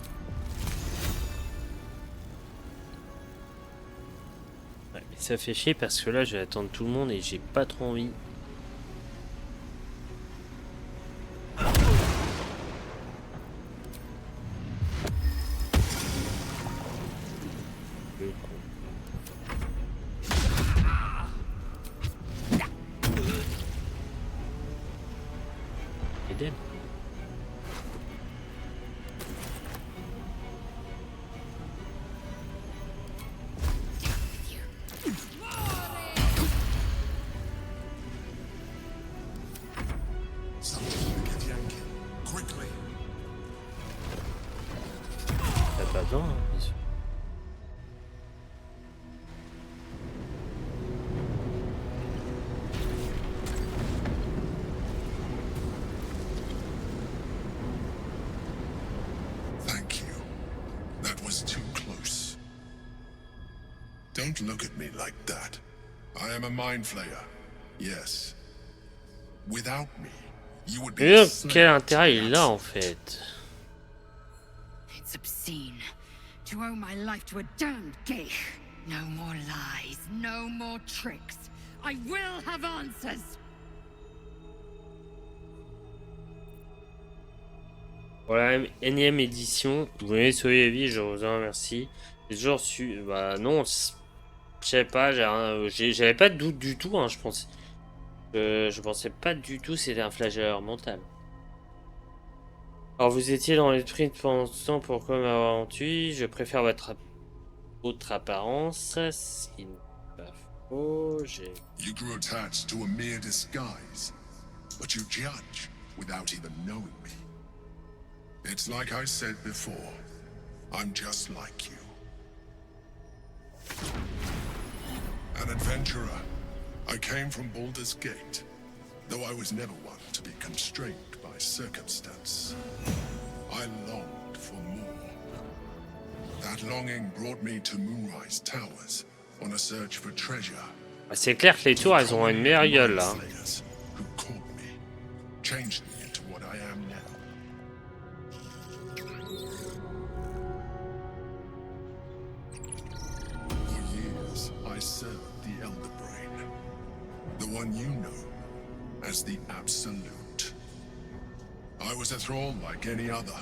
ça fait chier parce que là, je vais attendre tout le monde et j'ai pas trop envie. Eden. T'as pas besoin, hein, bien sûr. Thank you. That was too close. Don't look at me like that. I am a mind flayer. Yes. Without me, you would be Et a donc, slave quel to intérêt the il a en absolute. fait? It's obscene to owe my life to a damned geich. No more lies, no more tricks. I will have answers. Voilà, énième édition. Vous venez sauver la vie, je vous en remercie. J'ai toujours su. Bah non, je sais pas, j'avais pas de doute du tout, hein, je pense. Je pensais pas du tout que c'était un flagelleur mental. Alors vous étiez dans l'esprit pendant ce temps, pourquoi m'avoir tué? Je préfère votre apparence, ce qui n'est pas faux. You grew attached to a mere disguise, but you judge without even knowing me. It's like I said before, I'm just like you. An adventurer, I came from Baldur's Gate, though I was never one to be constrained by circumstance. I longed for more. That longing brought me to Moonrise Towers on a search for treasure. C'est clair que les tours, elles ont une meilleure gueule là. Who caught me, changed me into what I am now. For years, I served the Elder Brain, the one you know as the Absolute. I was a thrall like any other,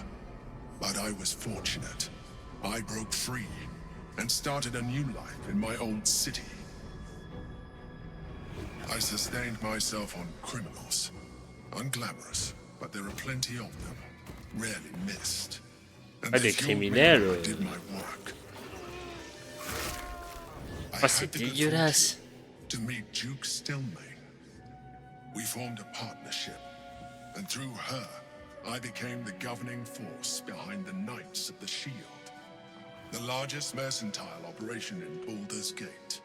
but I was fortunate. I broke free and started a new life in my old city. I sustained myself on criminals. Unglamorous, but there are plenty of them, rarely missed. And Ah, they des fueled me criminels. when I did my work. I Ah, c'est had the good dégueulasse. fortune to meet Duke Stillmain. We formed a partnership, and through her, I became the governing force behind the Knights of the Shield, the largest mercantile operation in Baldur's Gate.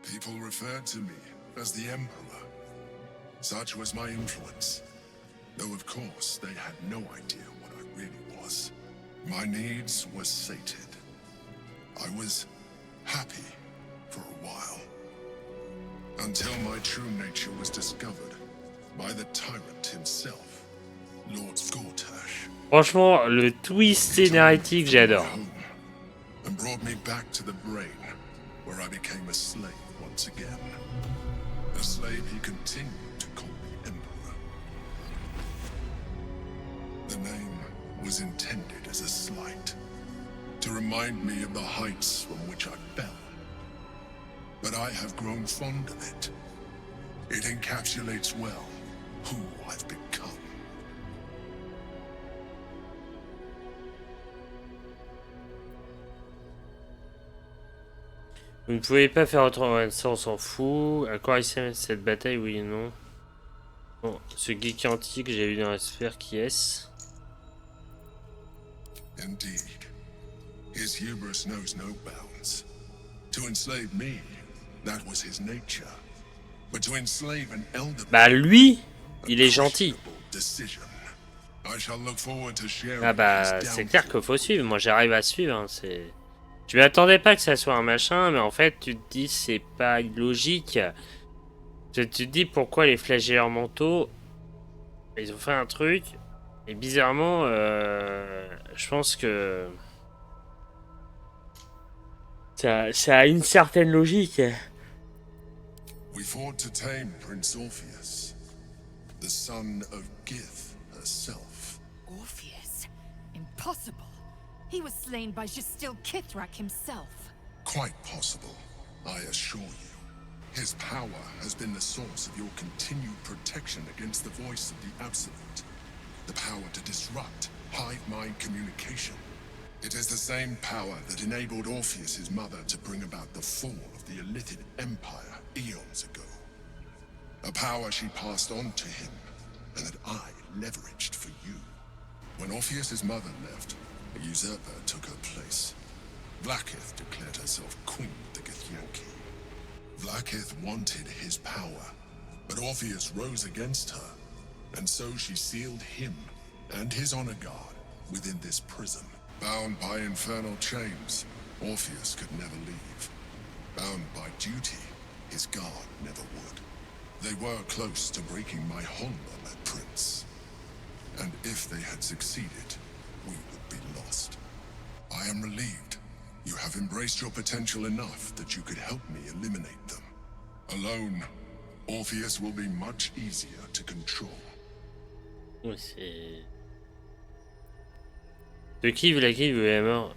People referred to me as the Emperor. Such was my influence, though of course they had no idea what I really was. My needs were sated. I was happy for a while, until my true nature was discovered by the tyrant himself, Lord Gortash. Franchement, le twist scénaristique, j'adore. And brought me back to the brain, where I became a slave once again. A slave he continued to call me Emperor. The name was intended as a slight, to remind me of the heights from which I fell. But I have grown fond of it. It encapsulates well who I've become. Vous ne pouvez pas faire autrement, ça on s'en fout. À quoi il sert cette bataille, oui et non. Bon, ce geek antique, j'ai vu dans la sphère qui est-ce? Indeed. His hubris knows no bounds. To enslave me, that was his nature. But to enslave an elder... Bah lui, il est gentil. Decision. I shall look forward to sharing Ah bah his c'est clair qu'il faut suivre, moi j'arrive à suivre, hein, c'est... Je m'attendais pas que ça soit un machin, mais en fait tu te dis c'est pas illogique. Tu te dis pourquoi les flagelleurs mentaux, ils ont fait un truc, et bizarrement, je pense que... Ça a une certaine logique. We fought to tame Prince Orpheus, the son of Gith herself. Orpheus? Impossible. He was slain by Justil Kithrak himself. Quite possible, I assure you. His power has been the source of your continued protection against the voice of the Absolute. The power to disrupt hive mind communication. It is the same power that enabled Orpheus's mother to bring about the fall of the Illithid Empire eons ago. A power she passed on to him, and that I leveraged for you. When Orpheus's mother left, a usurper took her place. Vlaakith declared herself queen of the Githyanki. Vlaakith wanted his power, but Orpheus rose against her, and so she sealed him and his honor guard within this prison. Bound by infernal chains, Orpheus could never leave. Bound by duty, his guard never would. They were close to breaking my hold on that prince. And if they had succeeded, we would be lost. I am relieved. You have embraced your potential enough that you could help me eliminate them. Alone, Orpheus will be much easier to control. Ouais, c'est... De qui Vlaakith voulait la mort?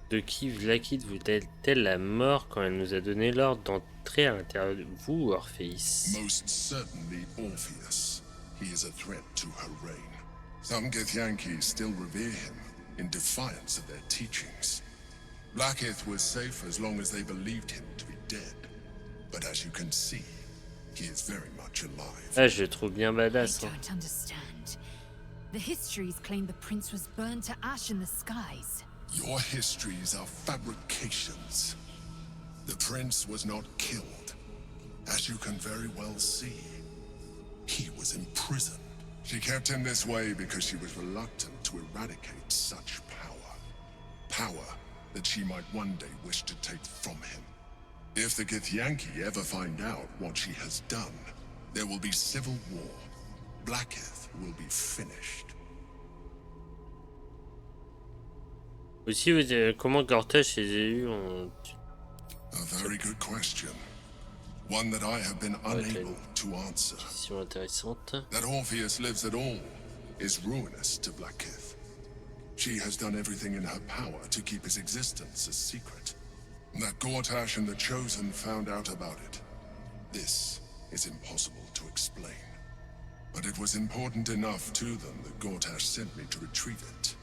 De qui Vlaakith voulait-elle la mort quand elle nous a donné l'ordre d'entrer à l'intérieur de vous, Orpheus? Most certainly Orpheus. He is a threat to her reign. Some Githyanki still revere him in defiance of their teachings. Vlaakith was safe as long as they believed him to be dead. But as you can see, he is very much alive. Ah, je le trouve bien badass. I don't understand. The histories claim the prince was burned to ash in the skies. Your histories are fabrications. The prince was not killed. As you can very well see, he was imprisoned. She kept him this way because she was reluctant to eradicate such power. Power that she might one day wish to take from him. If the Githyanki ever find out what she has done, there will be civil war. Vlaakith will be finished. Aussi, comment Gortash et Zéhu ont... A very good question. One that I have been unable to answer. Question intéressante. That Orpheus lives at all is ruinous to Vlaakith. She has done everything in her power to keep his existence a secret. That Gortash and the Chosen found out about it. This is impossible to explain. But it was important enough to them that Gortash sent me to retrieve it.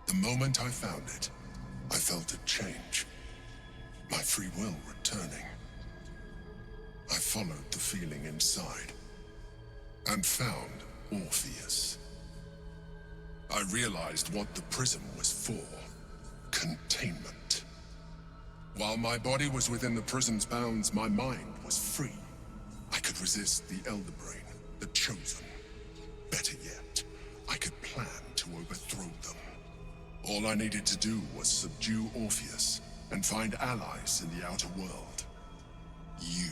The moment I found it, I felt a change. My free will returning. I followed the feeling inside, and found Orpheus. I realized what the prison was for. Containment. While my body was within the prison's bounds, my mind was free. I could resist the Elder Brain, the Chosen. Better yet, I could plan to overthrow them. All I needed to do was subdue Orpheus and find allies in the outer world. You.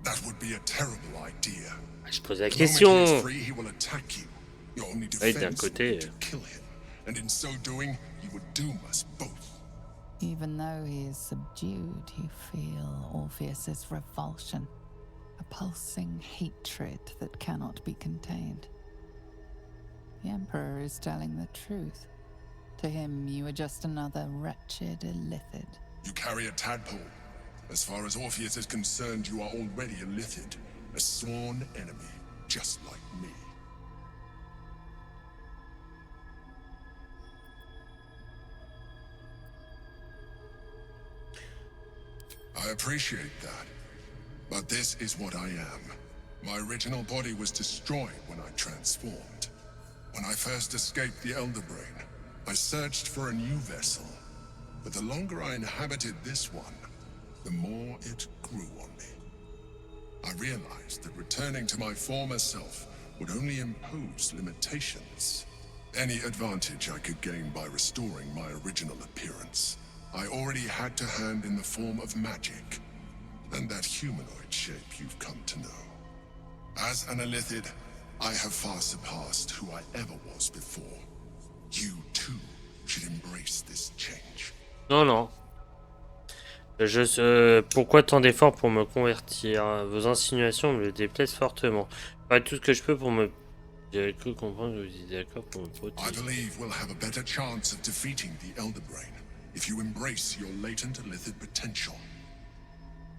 That would be a terrible idea. Je pose la question. Oui, d'un côté. And in so doing, you would doom us both. Even though he is subdued, you feel Orpheus's revulsion, a pulsing hatred that cannot be contained. The Emperor is telling the truth. To him, you are just another wretched illithid. You carry a tadpole. As far as Orpheus is concerned, you are already a illithid, a sworn enemy, just like me. I appreciate that, but this is what I am. My original body was destroyed when I transformed. When I first escaped the Elder Brain, I searched for a new vessel, but the longer I inhabited this one, the more it grew on me. I realized that returning to my former self would only impose limitations. Any advantage I could gain by restoring my original appearance, I already had to hand in the form of magic, and that humanoid shape you've come to know. As an illithid, I have far surpassed who I ever was before. You, too, should embrace this change. Non, non. Pourquoi tant d'efforts pour me convertir? Vos insinuations me déplaisent fortement. Je ferai tout ce que je peux pour me... J'avais cru comprendre que vous étiez d'accord pour me I protéger. believe we'll have a better chance of defeating the Elder Brain if you embrace your latent illithid potential.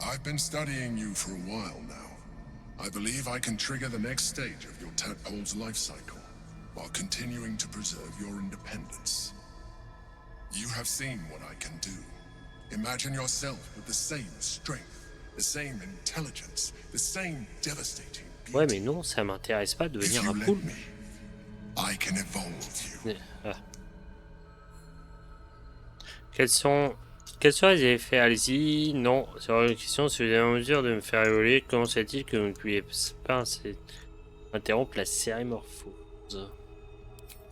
I've been studying you for a while now. I believe I can trigger the next stage of your tadpole's life cycle, while continuing to preserve your independence. You have seen what I can do. Imagine yourself with the same strength, the same intelligence, the same devastating beauty. Ouais, mais non, ça m'intéresse pas de If devenir you un let poule. me, I can evolve you. Ah. Quels seraient les effets? Allez-y. Non, c'est une question. Si vous êtes en mesure de me faire évoluer, comment se fait-il que vous ne pouviez pas interrompre la cérimorphose?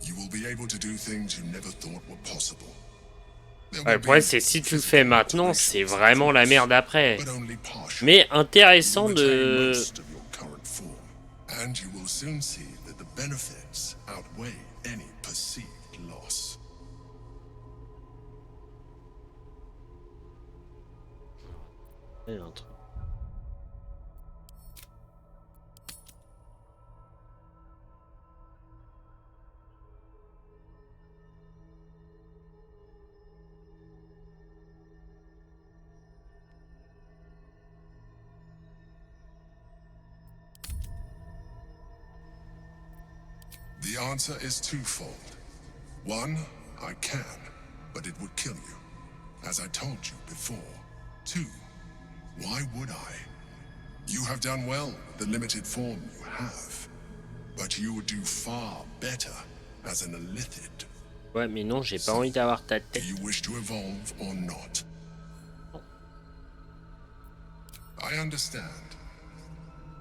You will be able to do things you never thought were possible. There Ouais, will le problème, be c'est si tu le physical fais maintenant, c'est alterations, vraiment la merde après. but only partial. Mais You intéressant retain de... most of your current form, and you will soon see that the benefits outweigh any perceived loss. Il y a un truc. The answer is twofold. One, I can, but it would kill you, as I told you before. Two, why would I? You have done well with the limited form you have, but you would do far better as an illithid. Ouais, mais non, j'ai pas envie d'avoir ta Do tête. you wish to evolve or not? I understand.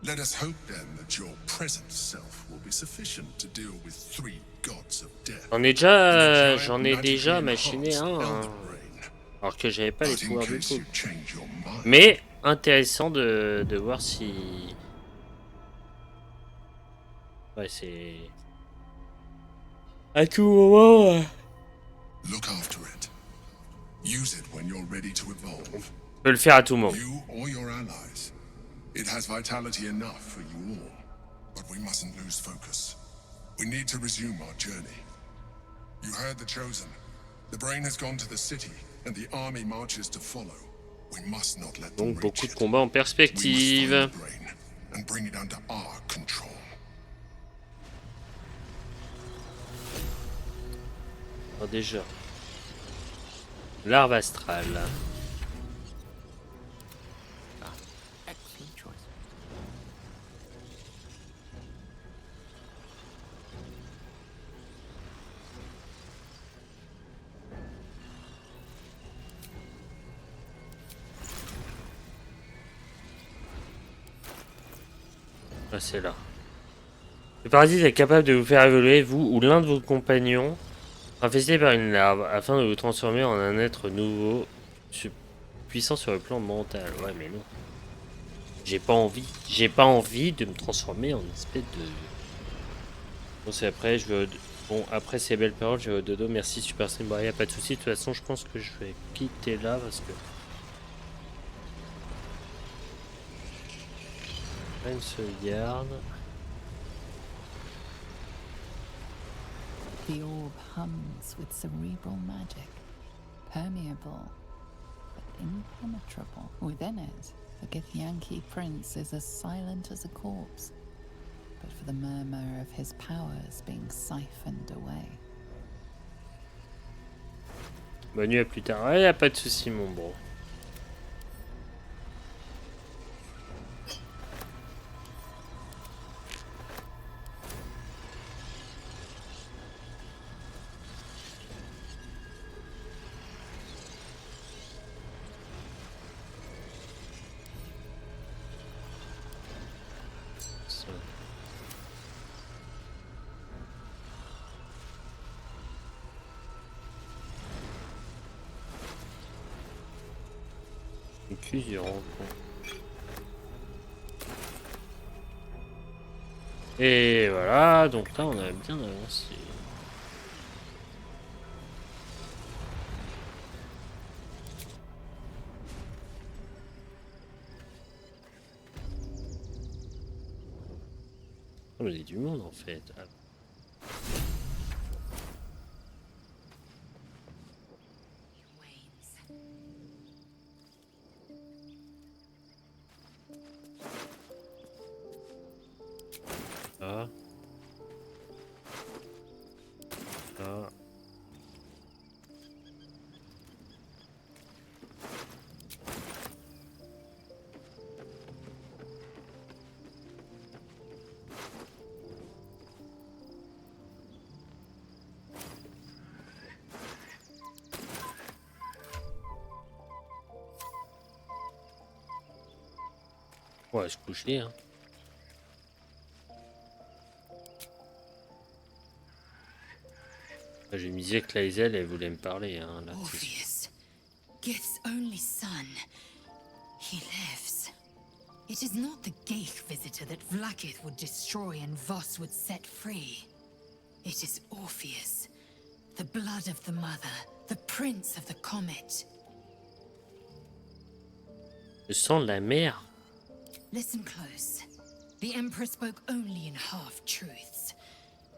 Let us hope then that your present self will be sufficient to deal with 3 gods of death. J'en ai déjà machiné un, hein. Alors que j'avais pas les But in pouvoirs du case tout. you change your mind, Mais intéressant de voir si... Ouais, c'est... À tout moment... look after it. Use it when you're ready to evolve. Je peux le faire à tout moment. You or your allies. It has vitality enough for you all. But we mustn't lose focus. We need to resume our journey. You heard the Chosen. The brain has gone to the city, and the army marches to follow. We must not let them Donc reach beaucoup de it. combats en We must perspective. find the brain and bring it under our control. Alors déjà... Larve astrale. Excellent choice. Ah, c'est là. Le parasite est capable de vous faire évoluer, vous ou l'un de vos compagnons, infesté par une larve, afin de vous transformer en un être nouveau, puissant sur le plan mental. Ouais, mais non. J'ai pas envie. J'ai pas envie de me transformer en une espèce de... Bon, c'est après, je veux... Bon, après ces belles paroles, je vais au dodo. Merci, Super Simba. Y a pas de soucis. De toute façon, je pense que je vais quitter là parce que... Une sauvegarde. The orb hums with cerebral magic, permeable but impenetrable. Within it, the Githyanki prince is as silent as a corpse, but for the murmur of his powers being siphoned away. Bonne nuit, à plus tard. Ouais, y a pas de soucis, mon bro. Plusieurs rencontres. Et voilà, donc là on a bien avancé. Oh, mais il y a du monde en fait. Ah. Ah. Ah. On va se coucher, hein. J'ai misé que Laezel, elle voulait me parler, hein, là. Orpheus, Gith's only son. He lives. It is not the Geich visitor that Vlaakith would destroy and Voss would set free. It is Orpheus, the blood of the mother, the prince of the comet. Le sang de la mère. Listen close. The Emperor spoke only in half-truths.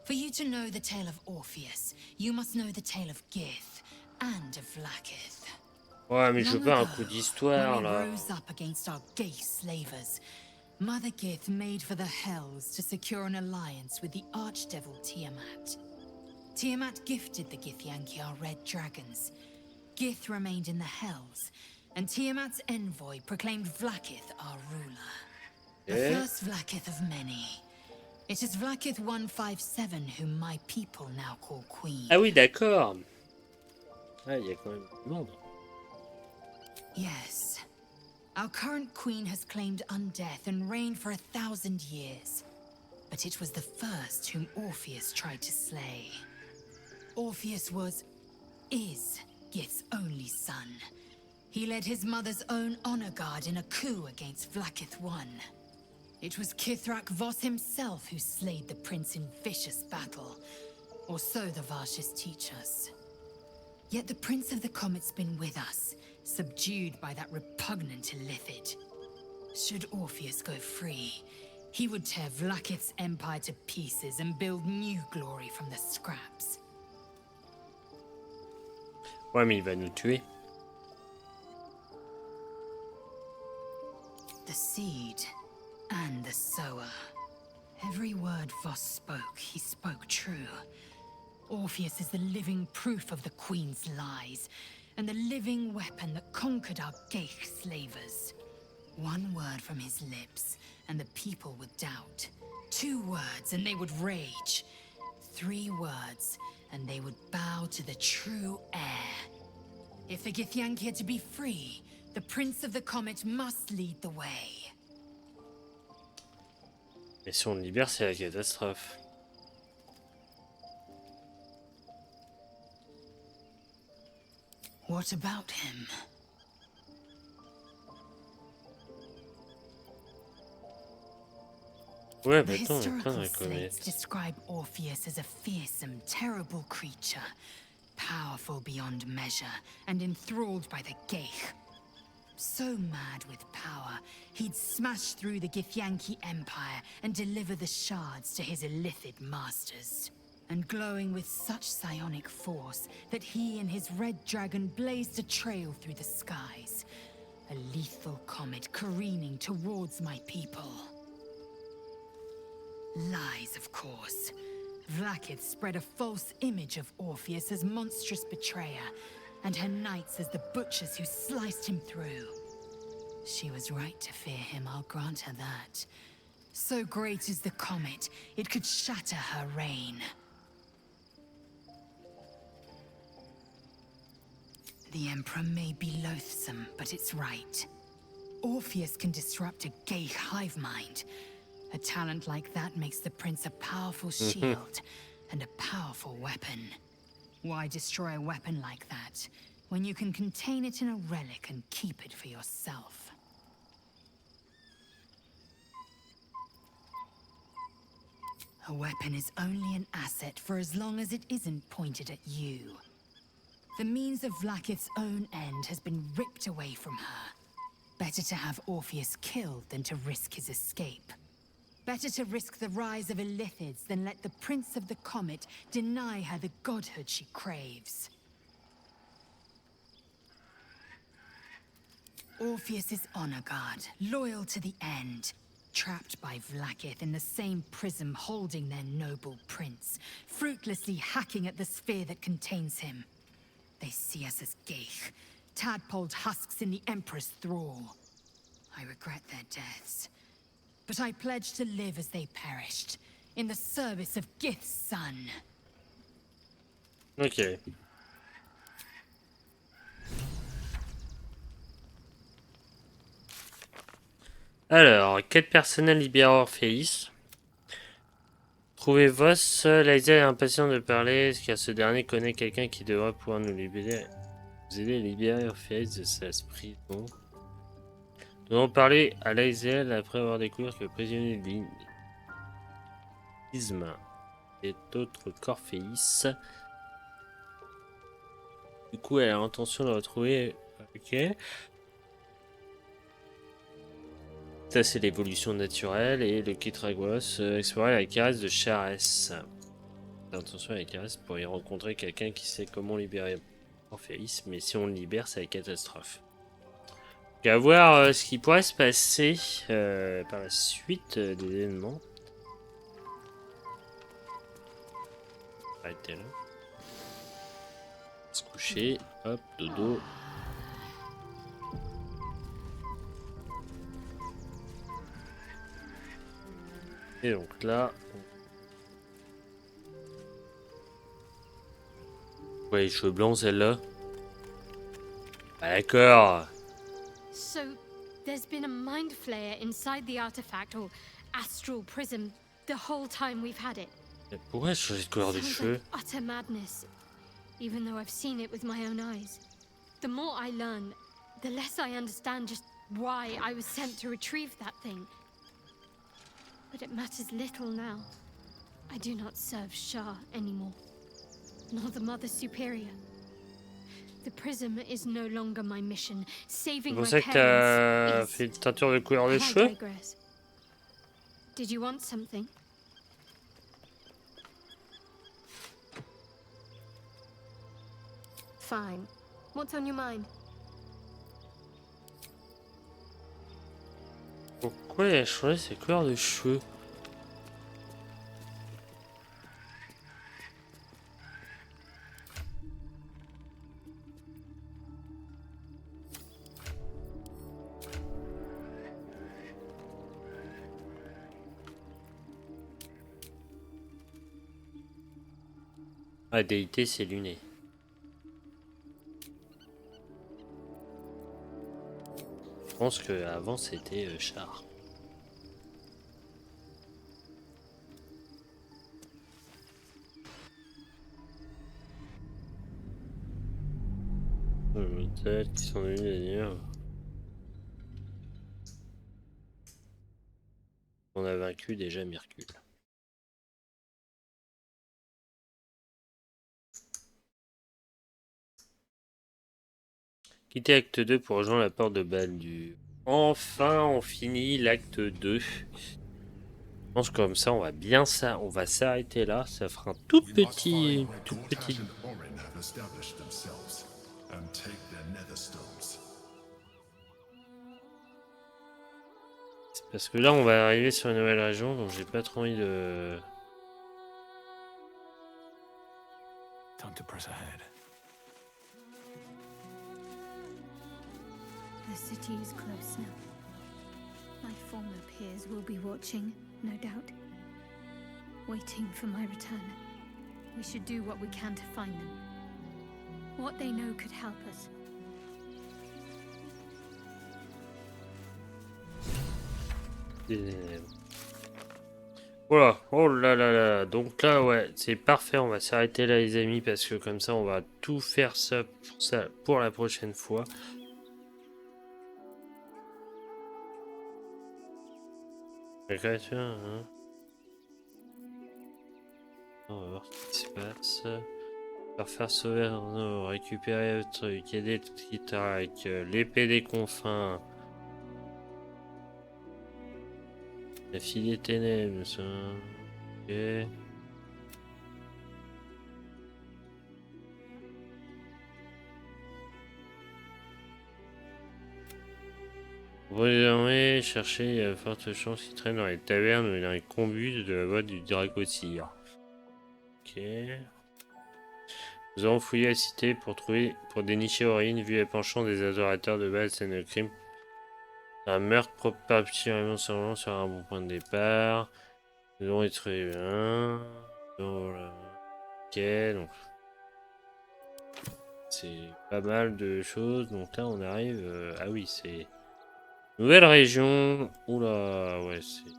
For you to know the tale of Orpheus, you must know the tale of Gith and of Vlaakith. Ouais, mais je veux Long pas un ago, coup d'histoire, when we là. rose up against our Geich slavers, Mother Gith made for the Hells to secure an alliance with the archdevil Tiamat. Tiamat gifted the Githyanki our red dragons. Gith remained in the Hells, and Tiamat's envoy proclaimed Vlaakith our ruler. The first Vlaakith of many. It is Vlaakith 157 whom my people now call Queen. Ah oui, d'accord. Ah, il y a quand même du monde. Yes. Our current queen has claimed undeath and reigned for 1,000 years. But it was the first whom Orpheus tried to slay. Orpheus is Gith's only son. He led his mother's own honor guard in a coup against Vlaakith I. It was Kithrak Voss himself who slayed the prince in vicious battle, or so the Varshas teach us. Yet the Prince of the Comet's been with us, subdued by that repugnant Illithid. Should Orpheus go free, he would tear Vlaakith's empire to pieces and build new glory from the scraps. Ouais, mais il va nous tuer. The seed and the sower. Every word Voss spoke, he spoke true. Orpheus is the living proof of the Queen's lies, and the living weapon that conquered our Geich slavers. One word from his lips, and the people would doubt. 2 words, and they would rage. 3 words, and they would bow to the true heir. If the Githyanki are to be free, the Prince of the Comet must lead the way. Et si on le libère, c'est la catastrophe. What about him? Ouais, The bah attends, on est plein historical de slates reconnaître. describe Orpheus as a fearsome, terrible creature, powerful beyond measure, and enthralled by the Geich. So mad with power, he'd smash through the Githyanki Empire and deliver the shards to his Illithid masters. And glowing with such psionic force that he and his red dragon blazed a trail through the skies. A lethal comet careening towards my people. Lies, of course. Vlaakith spread a false image of Orpheus as monstrous betrayer, and her knights as the butchers who sliced him through. She was right to fear him, I'll grant her that. So great is the comet, it could shatter her reign. The Emperor may be loathsome, but it's right. Orpheus can disrupt a Geich hive mind. A talent like that makes the Prince a powerful shield and a powerful weapon. Why destroy a weapon like that, when you can contain it in a relic and keep it for yourself? A weapon is only an asset for as long as it isn't pointed at you. The means of Vlaakith's own end has been ripped away from her. Better to have Orpheus killed than to risk his escape. Better to risk the rise of Illithids than let the Prince of the Comet deny her the godhood she craves. Orpheus's honor guard, loyal to the end. Trapped by Vlaakith in the same prism holding their noble prince, fruitlessly hacking at the sphere that contains him. They see us as geich, tadpoled husks in the Emperor's thrall. I regret their deaths, but I pledge to live as they perished, in the service of Gith's son. Ok. Alors, quête personnelle libère Orpheus. Trouvez Voss. Laïsa est impatient de parler, car ce dernier connaît quelqu'un qui devrait pouvoir nous libérer. Vous aider à libérer Orpheus de sa prison. Nous devons parler à Laïsa après avoir découvert que le prisonnier de l'isme est autre qu'Orpheus. Du coup, elle a l'intention de le retrouver. Ok. Ça, c'est l'évolution naturelle. Et le Kitragos, explorer la caresse de Charès. L'intention à la caresse pour y rencontrer quelqu'un qui sait comment libérer Orpheus. Mais si on le libère, c'est la catastrophe. Donc, à voir ce qui pourrait se passer par la suite des événements. Arrêtez là. Se coucher. Hop, dodo. Et donc là, ouais, les cheveux blancs celle-là. Ah, d'accord. So, there's been a mind flayer inside the artifact or astral prism the whole time we've had it. Mais pourquoi changer de couleur de Sounds cheveux? like utter madness, even though I've seen it with my own eyes. The more I learn, the less I understand just why I was sent to retrieve that thing. But it matters little now. I do not serve Shah anymore, nor the Mother Superior. The prism is no longer my mission. C'est Saving pour my ça que t'as parents fait is. une teinture de couleur de I cheveux? digress. Did you want something? Fine. What's on your mind? Pourquoi il a changé ses couleurs de cheveux? Ah, déité, c'est luné. Je pense qu'avant c'était char. Hôtel qui sont devenus d'ailleurs. On a vaincu déjà Mercure. Quitter acte 2 pour rejoindre la porte de Baldur. Enfin, on finit l'acte 2. Je pense que comme ça, on va bien ça, on va s'arrêter là. Ça fera un tout petit. C'est parce que là, on va arriver sur une nouvelle région, donc j'ai pas trop envie de. Time to press ahead. The city is close now. My former peers will be watching, no doubt. Waiting for my return. We should do what we can to find them. What they know could help us. Voilà, oh là là là, donc là ouais, c'est parfait, on va s'arrêter là les amis, parce que comme ça on va tout faire ça pour la prochaine fois. Hein. On va voir ce qui se passe. Faire sauver, récupérer le truc, aider le petit track, l'épée des confins. La fille des ténèbres, ça. Ok. Vous désormais chercher, il y a de fortes chances qu'il traîne dans les tavernes ou dans les combus de la voie du Dracotyre. Ok. Nous avons fouillé la cité pour dénicher Aurine, vu les penchants des adorateurs de base, scène de crime. Un meurtre probablement seulement sur un bon point de départ. Nous avons détruit un. Ok, donc c'est pas mal de choses. Donc là, on arrive. Ah oui, c'est. Nouvelle région. Oula, ouais, c'est.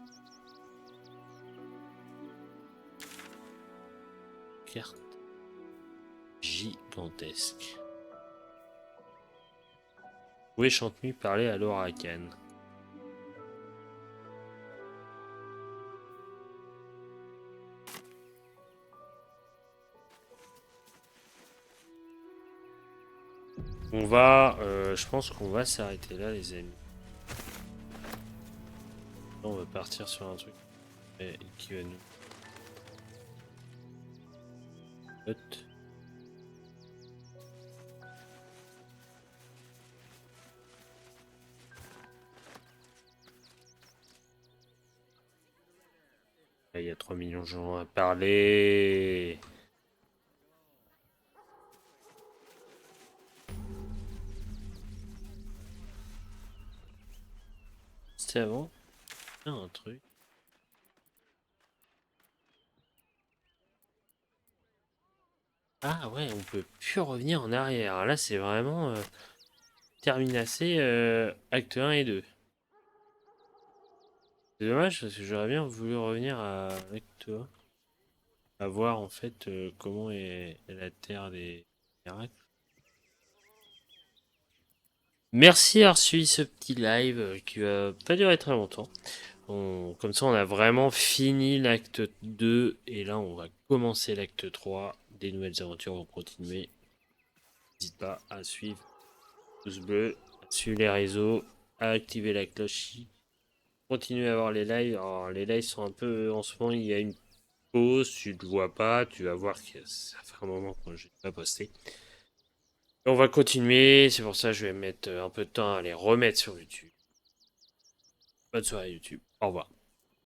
Carte gigantesque. Où est Chantenu parler à l'Oracan? On va. Je pense qu'on va s'arrêter là, les amis. Là, on va partir sur un truc qui va nous. Hut. Là, il y a 3 millions de gens à parler. C'était avant. Ah, un truc. Ah ouais, on peut plus revenir en arrière. Là, c'est vraiment terminé acte 1 et 2. C'est dommage parce que j'aurais bien voulu revenir à acte 1. À voir en fait comment est la terre des miracles. Merci d'avoir suivi ce petit live qui va pas durer très longtemps. Comme ça, on a vraiment fini l'acte 2 et là, on va commencer l'acte 3. Des nouvelles aventures vont continuer. N'hésite pas à suivre pouce bleu, à suivre les réseaux, à activer la cloche. Continuez à voir les lives. Alors, les lives sont un peu. En ce moment, il y a une pause. Tu ne le vois pas. Tu vas voir que ça fait un moment que je n'ai pas posté. Et on va continuer. C'est pour ça que je vais mettre un peu de temps à les remettre sur YouTube. Bonne soirée, YouTube. Au revoir.